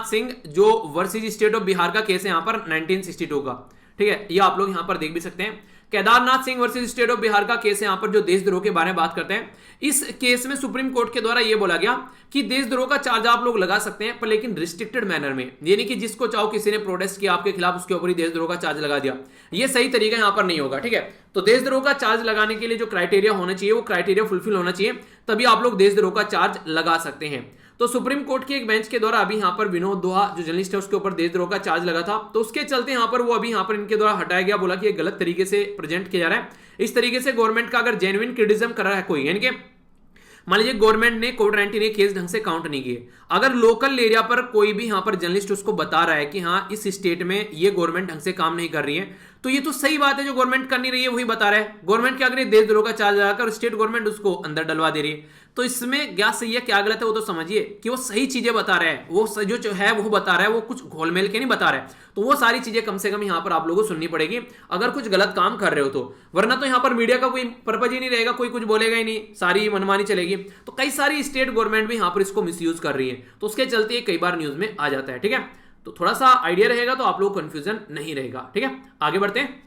सिंह जो वर्सेस स्टेट ऑफ बिहार का केस है यहाँ पर 1962 का, ठीक है। ये आप लोग यहाँ पर देख भी सकते हैं। Kedarnath Singh versus state of Bihar का केस है यहाँ पर जो देशद्रोह के बारे में बात करते हैं। इस केस में सुप्रीम कोर्ट के द्वारा यह बोला गया कि देशद्रोह का चार्ज आप लोग लगा सकते हैं पर लेकिन रिस्ट्रिक्टेड मैनर में, यानी कि जिसको चाहो किसी ने प्रोटेस्ट किया आपके खिलाफ उसके ऊपर ही देशद्रोह का चार्ज लगा दिया, ये सही तरीका यहाँ पर नहीं होगा, ठीक है। तो देशद्रोह का चार्ज लगाने के लिए जो क्राइटेरिया होना चाहिए वो क्राइटेरिया फुलफिल होना चाहिए, तभी आप लोग देशद्रोह का चार्ज लगा सकते हैं। तो सुप्रीम कोर्ट के एक बेंच के द्वारा अभी यहाँ पर विनोद दोहा जो जर्नलिस्ट है उसके ऊपर देशद्रोह का चार्ज लगा था, तो उसके चलते यहाँ पर वो अभी यहाँ पर इनके द्वारा हटाया गया, बोला कि ये गलत तरीके से प्रेजेंट किया जा रहा है। इस तरीके से गवर्नमेंट का अगर जेन्युइन क्रिटिसिज्म कर रहा है कोई, यानी कि मान लीजिए गवर्नमेंट ने कोविड-19 केस ढंग से काउंट नहीं किए, अगर लोकल एरिया पर कोई भी यहाँ पर जर्नलिस्ट उसको बता रहा है कि हाँ इस स्टेट में ये गवर्नमेंट ढंग से काम नहीं कर रही है, तो ये तो सही बात है, जो गवर्नमेंट कर नहीं रही है वही बता रहा है। गवर्नमेंट क्या करे, देश द्रोह का चार्ज लगाकर स्टेट गवर्नमेंट उसको अंदर डलवा दे रही है। तो इसमें क्या सही है क्या गलत है वो तो समझिए, कि वो सही चीजें बता रहा है, वो जो है वो बता रहा है, वो कुछ घोलमेल के नहीं बता रहा है। तो वो सारी चीजें कम से कम यहाँ पर आप लोगों को सुननी पड़ेगी अगर कुछ गलत काम कर रहे हो तो, वरना तो यहाँ पर मीडिया का कोई पर्पज ही नहीं रहेगा, कोई कुछ बोलेगा ही नहीं, सारी मनमानी चलेगी। तो कई सारी स्टेट गवर्नमेंट भी यहाँ पर इसको मिसयूज कर रही है, तो उसके चलते कई बार न्यूज में आ जाता है। ठीक है, तो थोड़ा सा आइडिया रहेगा तो आप लोग कंफ्यूजन नहीं रहेगा। ठीक है, आगे बढ़ते हैं।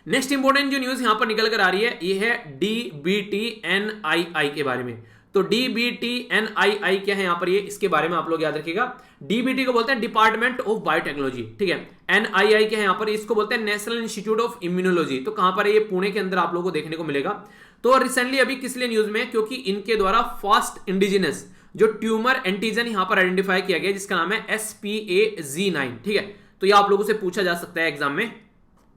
नेक्स्ट इंपॉर्टेंट जो न्यूज यहां पर निकल कर आ रही है ये है DBTNII के बारे में। तो DBTNII क्या है यहां पर, ये इसके बारे में आप लोग याद रखिएगा। DBT को बोलते हैं डिपार्टमेंट ऑफ बायोटेक्नोलॉजी, ठीक है। NII क्या है यहां पर, इसको बोलते हैं नेशनल इंस्टीट्यूट ऑफ इम्यूनोलॉजी। तो कहां पर है ये, पुणे के अंदर आप लोगों को देखने को मिलेगा। तो रिसेंटली अभी किस लिए न्यूज में, क्योंकि इनके द्वारा फास्ट इंडिजिनस जो ट्यूमर एंटीजन यहां पर आइडेंटिफाई किया गया जिसका नाम है SPAZ9, ठीक है। तो ये आप लोगों से पूछा जा सकता है एग्जाम में।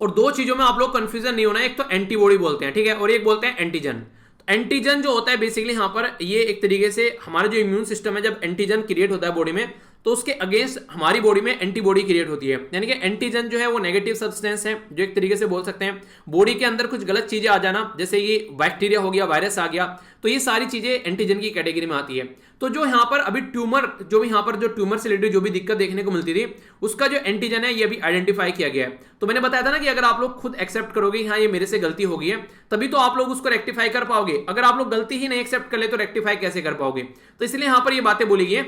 और दो चीजों में आप लोग कंफ्यूजन नहीं होना है, एक तो एंटीबॉडी बोलते हैं, ठीक है, और एक बोलते हैं एंटीजन। एंटीजन जो होता है बेसिकली यहां पर ये एक तरीके से हमारा जो इम्यून सिस्टम है, जब एंटीजन क्रिएट होता है बॉडी में तो उसके अगेंस्ट हमारी बॉडी में एंटीबॉडी क्रिएट होती है। यानी कि एंटीजन जो है वो नेगेटिव सब्सटेंस है, जो एक तरीके से बोल सकते हैं बॉडी के अंदर कुछ गलत चीजें आ जाना, जैसे ये बैक्टीरिया हो गया, वायरस आ गया, तो ये सारी चीजें एंटीजन की कैटेगरी में आती है। तो जो यहाँ पर अभी ट्यूमर, जो भी यहाँ पर जो ट्यूमर से रिलेटेड जो भी दिक्कत देखने को मिलती थी, उसका जो एंटीजन है ये भी आइडेंटिफाई किया गया है। तो मैंने बताया था ना कि अगर आप लोग खुद एक्सेप्ट करोगे हाँ ये मेरे से गलती हो गई है, तभी तो आप लोग उसको रेक्टिफाई कर पाओगे। अगर आप लोग गलती ही नहीं एक्सेप्ट कर ले तो रेक्टिफाई कैसे कर पाओगे। तो इसलिए यहाँ पर ये बातें बोली गई है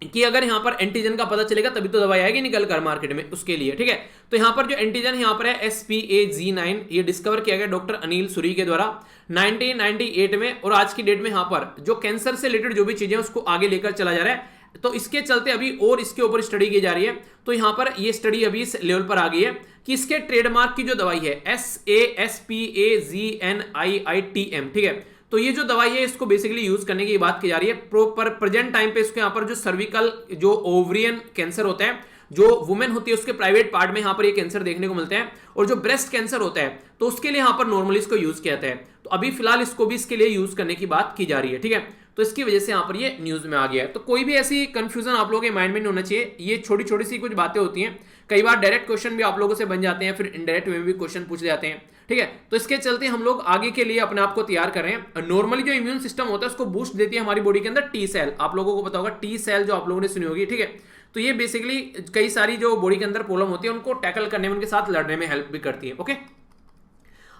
कि अगर यहां पर एंटीजन का पता चलेगा तभी तो दवाई आएगी निकल कर मार्केट में, उसके लिए, ठीक है। तो यहां पर जो एंटीजन यहां पर है SPAZ9, ये डिस्कवर किया गया डॉक्टर अनिल सूरी के द्वारा 1998 में, और आज की डेट में यहां पर जो कैंसर से रिलेटेड जो भी चीजें उसको आगे लेकर चला जा रहा है। तो इसके चलते अभी और इसके ऊपर स्टडी की जा रही है। तो यहां पर ये स्टडी अभी इस लेवल पर आ गई है कि इसके ट्रेडमार्क की जो दवाई है SASPAZNIITM, ठीक है। तो ये जो दवाई है इसको बेसिकली यूज करने की बात की जा रही है। प्रॉपर प्रेजेंट टाइम पे इसके यहाँ पर जो सर्विकल जो ओवरियन कैंसर होता है, जो वुमेन होती है उसके प्राइवेट पार्ट में यहाँ पर ये कैंसर देखने को मिलते हैं, और जो ब्रेस्ट कैंसर होता है तो उसके लिए यहाँ पर नॉर्मली इसको यूज किया जाता है। तो अभी फिलहाल इसको भी इसके लिए यूज करने की बात की जा रही है, ठीक है। तो इसकी वजह से यहाँ पर ये न्यूज में आ गया है। तो कोई भी ऐसी कंफ्यूजन आप लोगों के माइंड में नहीं होना चाहिए। ये छोटी छोटी सी कुछ बातें होती हैं, कई बार डायरेक्ट क्वेश्चन भी आप लोगों से बन जाते हैं, फिर इनडायरेक्ट वे में भी क्वेश्चन पूछ जाते हैं, ठीक है। तो इसके चलते हम लोग आगे के लिए अपने आप को तैयार कर रहे हैं। नॉर्मली जो इम्यून सिस्टम होता है उसको बूस्ट देती है हमारी बॉडी के अंदर टी सेल, आप लोगों को पता होगा टी सेल जो आप लोगों ने सुनी होगी, ठीक है। तो ये बेसिकली कई सारी जो बॉडी के अंदर प्रॉब्लम होती है उनको टैकल करने में, उनके साथ लड़ने में हेल्प भी करती है। ओके,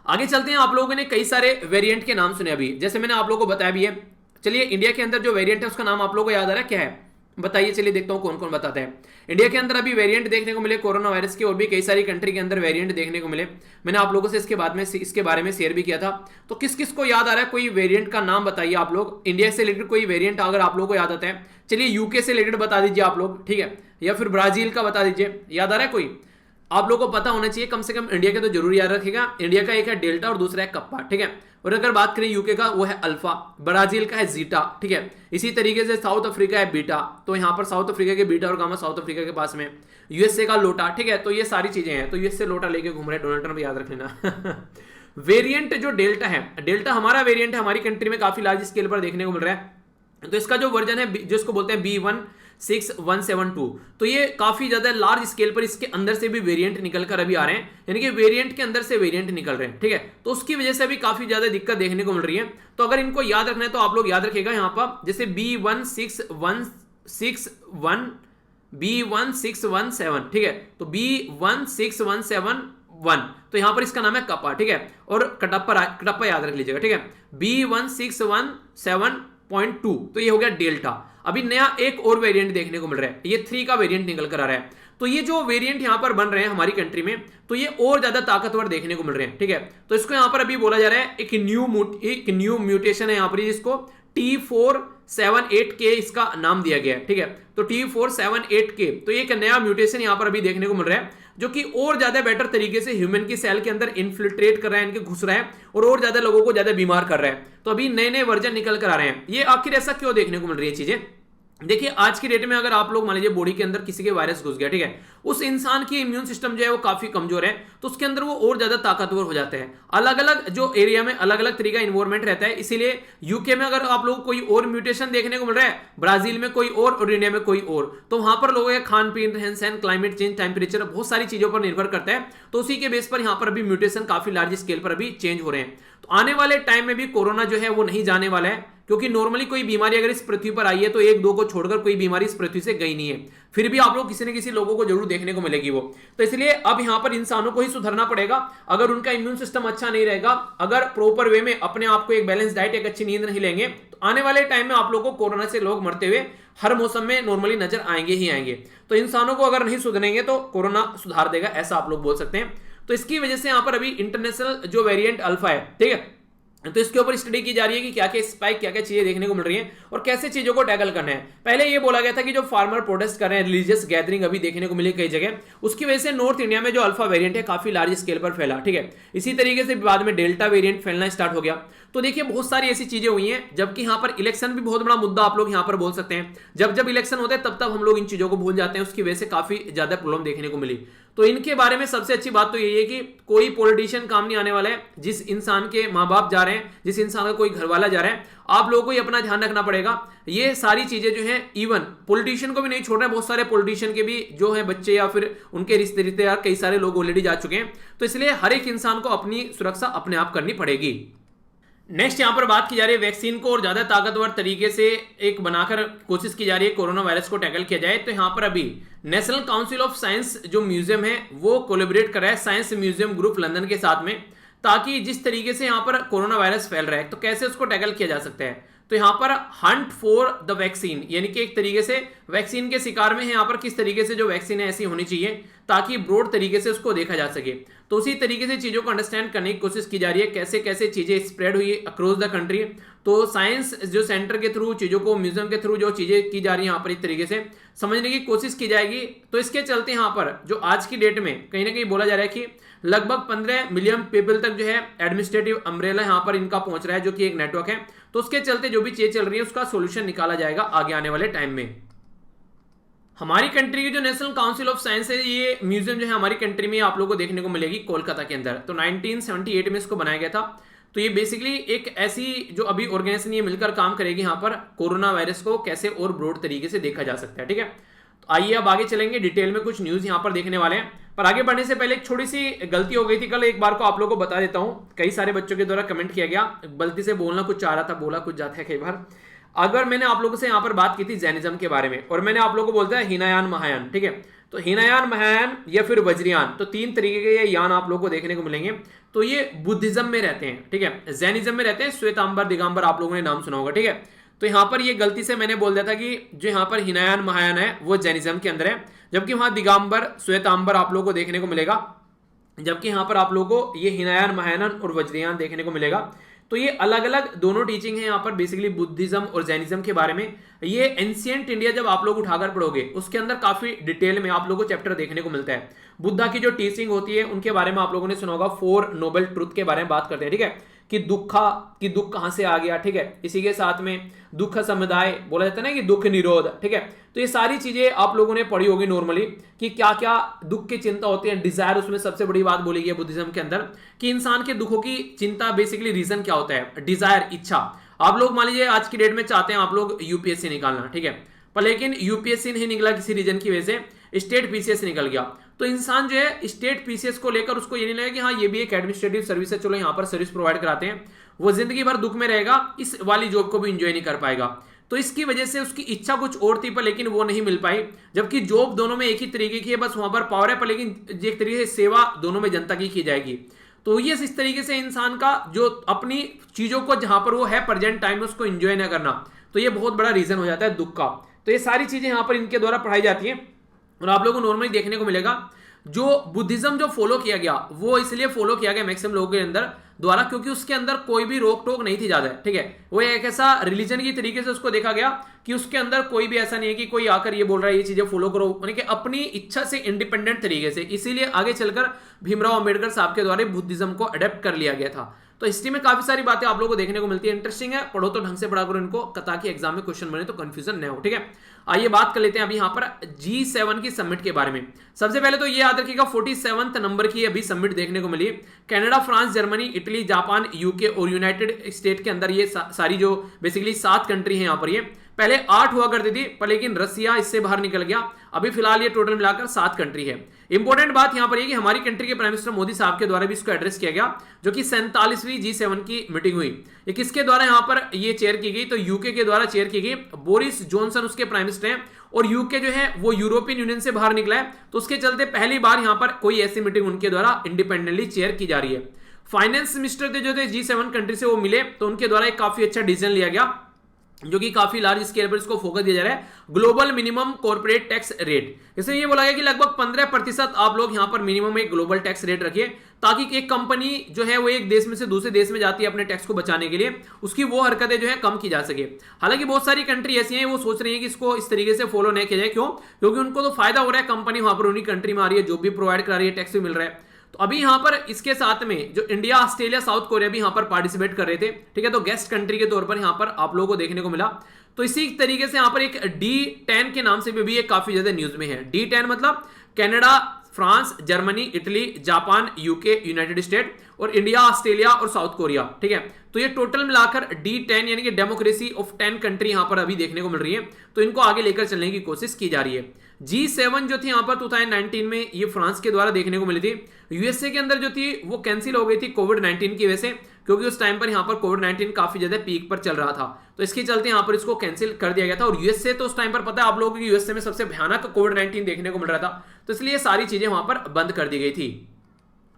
आगे चलते हैं। आप लोगों ने कई सारे वेरिएंट के नाम सुने अभी, जैसे मैंने आप लोगों को बताया भी है। चलिए इंडिया के अंदर जो वेरिएंट है उसका नाम आप लोगों को याद आ रहा है क्या है, बताइए। चलिए देखता हूं कौन कौन बताते हैं। इंडिया के अंदर अभी वेरिएंट देखने को मिले कोरोना वायरस के, और भी कई सारी कंट्री के अंदर वेरिएंट देखने को मिले। मैंने आप लोगों से इसके बारे में शेयर भी किया था। तो किस किस को याद आ रहा है, कोई वेरिएंट का नाम बताइए आप लोग। इंडिया से रिलेटेड कोई वेरिएंट अगर आप लोगों को याद आता है, चलिए यूके से रिलेटेड बता दीजिए आप लोग, ठीक है, या फिर ब्राजील का बता दीजिए। याद आ रहा है कोई, आप लोगों को पता होना चाहिए कम से कम। इंडिया के तो जरूर याद रखेगा। इंडिया का एक है डेल्टा और दूसरा है कप्पा, ठीक है। और अगर बात करें यूके का, वो है अल्फा, ब्राजील का है जीटा, ठीक है। इसी तरीके से साउथ अफ्रीका है बीटा, तो यहाँ पर साउथ अफ्रीका के बीटा और गामा साउथ अफ्रीका के पास में। यूएसए का लोटा, ठीक है। तो ये सारी चीजें हैं। तो यूएसए लोटा लेके घूम रहे डोनाल्ड ट्रम्प, याद रख लेना। वेरिएंट जो डेल्टा है, डेल्टा हमारा वेरिएंट है, हमारी कंट्री में काफी लार्ज स्केल पर देखने को मिल रहा है। तो इसका जो वर्जन है जो इसको बोलते हैं B16172, तो ये काफी ज्यादा लार्ज स्केल पर इसके अंदर से भी वेरिएंट निकल कर अभी आ रहे हैं, यानी कि वेरिएंट के अंदर से वेरिएंट निकल रहे हैं, ठीक है। तो उसकी वजह से अभी काफी ज्यादा दिक्कत देखने को मिल रही है। तो अगर इनको याद रखना है तो आप लोग याद रखिएगा यहाँ पर, जैसे B16117, ठीक है। तो B16171, तो यहां पर इसका नाम है कप्पा, ठीक है। और कटप्पा याद रख लीजिएगा, ठीक है। B16172, तो ये हो गया डेल्टा। अभी नया एक और वेरिएंट देखने को मिल रहा है, ये 3 का वेरिएंट निकल कर आ रहा है। तो ये जो वेरिएंट यहां पर बन रहे हैं हमारी कंट्री में, तो ये और ज्यादा ताकतवर देखने को मिल रहे हैं, ठीक है। तो इसको यहां पर अभी बोला जा रहा है एक न्यू म्यूटेशन है यहां पर, जिसको T478K इसका नाम दिया गया है, ठीक है। तो T478K, तो एक नया म्यूटेशन यहां पर अभी देखने को मिल रहा है, जो कि और ज्यादा बेटर तरीके से ह्यूमन की सेल के अंदर इन्फिल्ट्रेट कर रहा है, इनके घुस रहा है और ज्यादा लोगों को ज्यादा बीमार कर रहा है। तो अभी नए नए वर्जन निकल कर आ रहे हैं। ये आखिर ऐसा क्यों देखने को मिल रही है चीजें, देखिए आज की डेट में अगर आप लोग मान लीजिए बॉडी के अंदर किसी के वायरस घुस गया, ठीक है, उस इंसान की इम्यून सिस्टम जो है वो काफी कमजोर है, तो उसके अंदर वो और ज्यादा ताकतवर हो जाते हैं। अलग अलग जो एरिया में अलग अलग तरीका इन्वायरमेंट रहता है, इसीलिए यूके में अगर आप लोग कोई और म्यूटेशन देखने को मिल रहा है, ब्राजील में कोई और इंडिया में कोई और, तो वहां पर लोगों के खान पीन, रहन सहन, क्लाइमेट चेंज, टेम्परेचर, बहुत सारी चीजों पर निर्भर करता है। तो उसी के बेस पर यहाँ पर अभी म्यूटेशन काफी लार्ज स्केल पर अभी चेंज हो रहे हैं। तो आने वाले टाइम में भी कोरोना जो है वो नहीं जाने वाला है, क्योंकि नॉर्मली कोई बीमारी अगर इस पृथ्वी पर आई है तो एक दो को छोड़कर कोई बीमारी इस पृथ्वी से गई नहीं है, फिर भी आप लोग किसी न किसी लोगों को जरूर देखने को मिलेगी वो। तो इसलिए अब यहां पर इंसानों को ही सुधरना पड़ेगा। अगर उनका इम्यून सिस्टम अच्छा नहीं रहेगा, अगर प्रॉपर वे में अपने आप को एक बैलेंस डाइट, एक अच्छी नींद नहीं लेंगे, तो आने वाले टाइम में आप लोगों को कोरोना से लोग मरते हुए हर मौसम में नॉर्मली नजर आएंगे ही आएंगे। तो इंसानों को अगर नहीं सुधरेंगे तो कोरोना सुधार देगा, ऐसा आप लोग बोल सकते हैं। तो इसकी वजह से यहां पर अभी इंटरनेशनल जो वेरिएंट अल्फा है, ठीक है, तो इसके ऊपर स्टडी की जा रही है कि क्या क्या स्पाइक, क्या क्या चीजें देखने को मिल रही हैं और कैसे चीजों को टैकल करना है। पहले ये बोला गया था कि जो फार्मर प्रोटेस्ट कर रहे हैं, रिलीजियस गैदरिंग अभी देखने को मिली कई जगह, उसकी वजह से नॉर्थ इंडिया में जो अल्फा वेरिएंट है काफी लार्ज स्केल पर फैला, ठीक है। इसी तरीके से बाद में डेल्टा वेरिएंट फैलना स्टार्ट हो गया। तो देखिए बहुत सारी ऐसी चीजें हुई हैं, जबकि यहाँ पर इलेक्शन भी बहुत बड़ा मुद्दा आप लोग यहाँ पर बोल सकते हैं। जब जब इलेक्शन होते हैं तब तब हम लोग इन चीजों को भूल जाते हैं, उसकी वजह से काफी ज्यादा प्रॉब्लम देखने को मिली। तो इनके बारे में सबसे अच्छी बात तो यही है कि कोई पॉलिटिशियन काम नहीं आने वाला है। जिस इंसान के माँ बाप जा रहे हैं, जिस इंसान का कोई घरवाला जा रहा है, आप लोगों को ही अपना ध्यान रखना पड़ेगा। ये सारी चीजें जो है, इवन पॉलिटिशियन को भी नहीं छोड़ रहे हैं, बहुत सारे पॉलिटिशियन के भी जो है बच्चे या फिर उनके रिश्तेदार कई सारे लोग ऑलरेडी जा चुके हैं। तो इसलिए हर एक इंसान को अपनी सुरक्षा अपने आप करनी पड़ेगी। नेक्स्ट यहां पर बात की जा रही है वैक्सीन को और ज्यादा ताकतवर तरीके से एक बनाकर कोशिश की जा रही है कोरोना वायरस को टैकल किया जाए। तो यहां पर अभी नेशनल काउंसिल ऑफ साइंस जो म्यूजियम है वो कोलैबोरेट कर रहा है साइंस म्यूजियम ग्रुप लंदन के साथ में, ताकि जिस तरीके से यहां पर कोरोना वायरस फैल रहा है तो कैसे उसको टैकल किया जा सकता है। तो यहां पर हंट फॉर द वैक्सीन, यानी कि एक तरीके से वैक्सीन के शिकार में है, यहां पर किस तरीके से जो वैक्सीन है ऐसी होनी चाहिए ताकि ब्रॉड तरीके से उसको देखा जा सके। तो उसी तरीके से चीजों को अंडरस्टैंड करने की कोशिश की जा रही है, कैसे कैसे चीजें स्प्रेड हुई अक्रॉस द कंट्री। तो साइंस जो सेंटर के थ्रू चीजों को, म्यूजियम के थ्रू जो चीजें की जा रही है यहाँ पर एक तरीके से समझने की कोशिश की जाएगी। तो इसके चलते यहाँ पर जो आज की डेट में कहीं ना कहीं बोला जा रहा है कि लगभग 15 मिलियन पीपल तक जो है एडमिनिस्ट्रेटिव अम्ब्रेला यहाँ पर इनका पहुंच रहा है, जो कि एक नेटवर्क है। तो उसके चलते जो भी चीज चल रही है उसका सोल्यूशन निकाला जाएगा आगे आने वाले टाइम में। हमारी कंट्री की जो नेशनल काउंसिल ऑफ साइंस है, ये म्यूजियम जो है हमारी कंट्री में आप लोगों को देखने को मिलेगी कोलकाता के अंदर। तो 1978 में इसको बनाया गया था। तो ये बेसिकली एक ऐसी जो अभी ऑर्गेनाइजेशन ये मिलकर काम करेगी यहाँ पर कोरोना वायरस को कैसे और ब्रॉड तरीके से देखा जा सकता है, ठीक है। तो आइए अब आगे चलेंगे, डिटेल में कुछ न्यूज यहाँ पर देखने वाले हैं। पर आगे बढ़ने से पहले एक छोटी सी गलती हो गई थी कल, एक बार को आप लोगों को बता देता हूँ। कई सारे बच्चों के द्वारा कमेंट किया गया, गलती से बोलना कुछ चाह रहा था, बोला कुछ जाता है कई बार। अगर मैंने आप लोगों से यहाँ पर बात की थी जैनिज्म के बारे में, और मैंने आप लोगों को बोलता है हीनायान महायान, ठीक है। तो हीनायान, महायान या फिर वज्रयान, तो 3 तरीके के ये यान आप लोगों को देखने को मिलेंगे। तो ये बुद्धिज्म में रहते हैं, ठीक है, जैनिज्म में रहते हैं। श्वेतांबर, दिगंबर आप लोगों ने नाम सुना होगा, ठीक है। तो यहाँ पर ये गलती से मैंने बोल दिया था कि जो यहाँ पर हीनायान महायान है वो जैनिज्म के अंदर है, जबकि वहां दिगंबर, श्वेतांबर आप लोगों को देखने को मिलेगा, जबकि यहाँ पर आप लोगों को ये हीनायान, महायान और वज्रयान देखने को मिलेगा। तो ये अलग अलग दोनों टीचिंग है यहाँ पर बेसिकली बुद्धिज्म और जैनिज्म के बारे में। ये एंशिएंट इंडिया जब आप लोग उठाकर पढ़ोगे उसके अंदर काफी डिटेल में आप लोगों को चैप्टर देखने को मिलता है। बुद्धा की जो टीचिंग होती है उनके बारे में आप लोगों ने सुना होगा, 4 नोबल ट्रुथ के बारे में बात करते हैं, ठीक है, कि दुख कहां से आ गया, ठीक है। इसी के साथ में दुख समुदाय बोला जाता है ना, कि दुख निरोध, ठीक है। तो ये सारी चीजें आप लोगों ने पढ़ी होगी नॉर्मली, कि क्या क्या दुख की चिंता होती है। डिजायर उसमें सबसे बड़ी बात बोली गई है बुद्धिज्म के अंदर, कि इंसान के दुखों की चिंता बेसिकली रीजन क्या होता है, डिजायर, इच्छा। आप लोग मान लीजिए आज की डेट में चाहते हैं आप लोग यूपीएससी निकालना, ठीक है, पर लेकिन यूपीएससी नहीं निकला किसी रीजन की वजह से, स्टेट पीसीएस निकल गया। तो इंसान जो है स्टेट पीसीएस को लेकर उसको ये नहीं लगेगा कि हाँ ये भी एक एडमिनिस्ट्रेटिव सर्विस है, चलो यहाँ पर सर्विस प्रोवाइड कराते हैं, वो जिंदगी भर दुख में रहेगा, इस वाली जॉब को भी इंजॉय नहीं कर पाएगा। तो इसकी वजह से उसकी इच्छा कुछ और थी पर लेकिन वो नहीं मिल पाई, जबकि जॉब दोनों में एक ही तरीके की है, बस वहां पर पावर है, पर लेकिन एक तरीके से सेवा दोनों में जनता की जाएगी। तो ये इस तरीके से इंसान का जो अपनी चीजों को जहां पर वो है प्रेजेंट टाइम में उसको एंजॉय ना करना, तो ये बहुत बड़ा रीजन हो जाता है दुख का। तो ये सारी चीजें यहाँ पर इनके द्वारा पढ़ाई जाती है। और आप लोगों को नॉर्मली देखने को मिलेगा जो बुद्धिज्म जो फॉलो किया गया वो इसलिए फॉलो किया गया मैक्सिमम लोगों के अंदर द्वारा क्योंकि उसके अंदर कोई भी रोक टोक नहीं थी ज्यादा, ठीक है। वो एक ऐसा रिलीजन की तरीके से उसको देखा गया कि उसके अंदर कोई भी ऐसा नहीं है कि कोई आकर ये बोल रहा है ये चीजें फॉलो करो, यानी कि अपनी इच्छा से इंडिपेंडेंट तरीके से। इसीलिए आगे चलकर भीमराव अंबेडकर साहब के द्वारा बुद्धिज्म को अडेप्ट कर लिया गया था। तो हिस्ट्री में काफी सारी बातें आप लोगों को देखने को मिलती है, इंटरेस्टिंग है, पढ़ो तो ढंग से पढ़ा करो इनको, ताकि एग्जाम में क्वेश्चन बने तो कंफ्यूजन न हो। ठीक है, आइए बात कर लेते हैं अभी यहाँ पर G7 की समिट के बारे में। सबसे पहले तो ये याद रखिएगा 47वें नंबर की अभी समिट देखने को मिली। Canada, France, Germany, Italy, Japan, UK और यूनाइटेड स्टेट के अंदर ये सारी जो बेसिकली 7 कंट्री है यहाँ पर। ये पहले 8 हुआ करती थी, पर लेकिन रसिया इससे बाहर निकल गया। अभी फिलहाल ये टोटल मिलाकर 7 कंट्री है। इंपॉर्टेंट बात यहां पर ये कि हमारी कंट्री के प्राइम मिनिस्टर मोदी साहब के द्वारा भी इसको एड्रेस किया गया, जो कि 47वीं G7 की मीटिंग हुई। ये किसके द्वारा यहां पर ये चेयर की गई, तो यूके के द्वारा चेयर की गई। बोरिस जॉनसन उसके प्राइम मिनिस्टर हैं, और यूके जो है वो यूरोपियन यूनियन से बाहर निकला है, तो उसके चलते पहली बार यहां पर कोई ऐसी मीटिंग उनके द्वारा इंडिपेंडेंटली चेयर की जा रही है। फाइनेंस मिनिस्टर थे जो थे G7 कंट्री से, वो मिले, तो उनके द्वारा एक काफी अच्छा डिसीजन लिया गया, जो कि काफी लार्ज स्केल पर इसको फोकस दिया जा रहा है, global minimum corporate tax rate. इसमें ये बोला गया कि लगभग 15% आप लोग यहां पर मिनिमम एक ग्लोबल टैक्स रेट रखिए, ताकि एक कंपनी जो है वो एक देश में से दूसरे देश में जाती है अपने टैक्स को बचाने के लिए, उसकी वो हरकतें जो है कम की जा सके। हालांकि बहुत सारी कंट्री ऐसी हैं वो सोच रही है कि इसको इस तरीके से फॉलो नहीं किया जाए। क्यों? क्योंकि उनको तो फायदा हो रहा है, कंपनी वहां पर उन्हीं कंट्री में आ रही है, जॉब भी प्रोवाइड करा रही है, टैक्स भी मिल रहा है। तो अभी यहां पर इसके साथ में जो इंडिया, ऑस्ट्रेलिया, साउथ कोरिया भी यहां पर पार्टिसिपेट कर रहे थे। ठीक है, तो गेस्ट कंट्री के तौर पर यहां पर आप लोगों को देखने को मिला। तो इसी तरीके से यहां पर एक D10 के नाम से भी एक काफी ज्यादा न्यूज में है। D10 मतलब Canada, France, Germany, Italy, Japan, UK, United state और इंडिया, ऑस्ट्रेलिया और साउथ कोरिया। ठीक है, तो ये टोटल मिलाकर D10 यानी कि डेमोक्रेसी ऑफ 10 कंट्री यहां पर अभी देखने को मिल रही है। तो इनको आगे लेकर चलने की कोशिश की जा रही है। G7 जो थी यहां पर 2019 में ये फ्रांस के द्वारा देखने को मिली थी। यूएसए के अंदर जो थी वो कैंसिल हो गई थी कोविड-19 की वजह से, क्योंकि उस टाइम पर यहां पर कोविड-19 काफी ज्यादा पीक पर चल रहा था, तो इसके चलते यहां पर इसको कैंसिल कर दिया गया था। और यूएसए तो उस टाइम पर पता है आप लोगों को, यूएसए में सबसे भयानक कोविड-19 देखने को मिल रहा था, तो इसलिए सारी चीजें वहां पर बंद कर दी गई थी।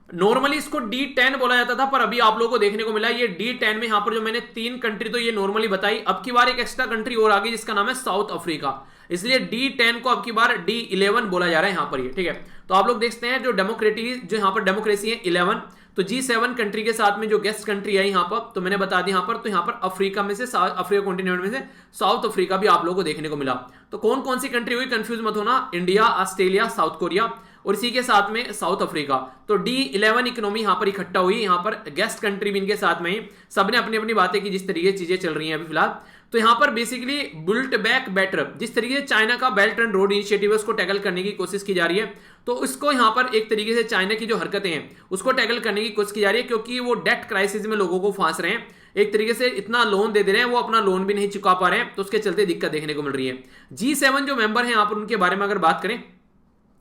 नॉर्मली इसको D10 बोला जाता था, पर अभी आप लोगों को देखने को मिला ये D10 में यहां पर जो मैंने 3 कंट्री तो ये नॉर्मली बताई, अब की बार एक एक्स्ट्रा कंट्री और आ गई जिसका नाम है साउथ अफ्रीका, इसलिए D10 को अब की बार D11 बोला जा रहा है यहां पर ये। ठीक है, तो आप लोग देखते हैं जो डेमोक्रेसी है 11, तो G7 कंट्री के साथ में जो गेस्ट कंट्री है यहां पर, तो मैंने बता दी यहां पर, तो यहां पर अफ्रीका में से, अफ्रीका कॉन्टिनेंट में से साउथ अफ्रीका भी आप लोगों को देखने को मिला। तो कौन कौन सी कंट्री हुई, कंफ्यूज मत होना, इंडिया, ऑस्ट्रेलिया, साउथ कोरिया और इसी के साथ में साउथ अफ्रीका। तो D11 इकोनॉमी यहां पर इकट्ठा हुई, यहां पर गेस्ट कंट्री भी इनके साथ में ही, सबने अपनी अपनी बातें की, जिस तरीके से चीजें चल रही हैं अभी फिलहाल। तो यहां पर बेसिकली बिल्ट बैक बेटर, जिस तरीके से चाइना का बेल्ट एंड रोड इनिशिएटिव है उसको टैकल करने की कोशिश की जा रही है, तो इसको यहां पर एक तरीके से चाइना की जो हरकतें हैं उसको टैकल करने की कोशिश की जा रही है, क्योंकि वो डेट क्राइसिस में लोगों को फांस रहे हैं, एक तरीके से इतना लोन दे रहे हैं, वो अपना लोन भी नहीं चुका पा रहे हैं, तो उसके चलते दिक्कत देखने को मिल रही है। G7 जो मेंबर है यहां पर, उनके बारे में अगर बात करें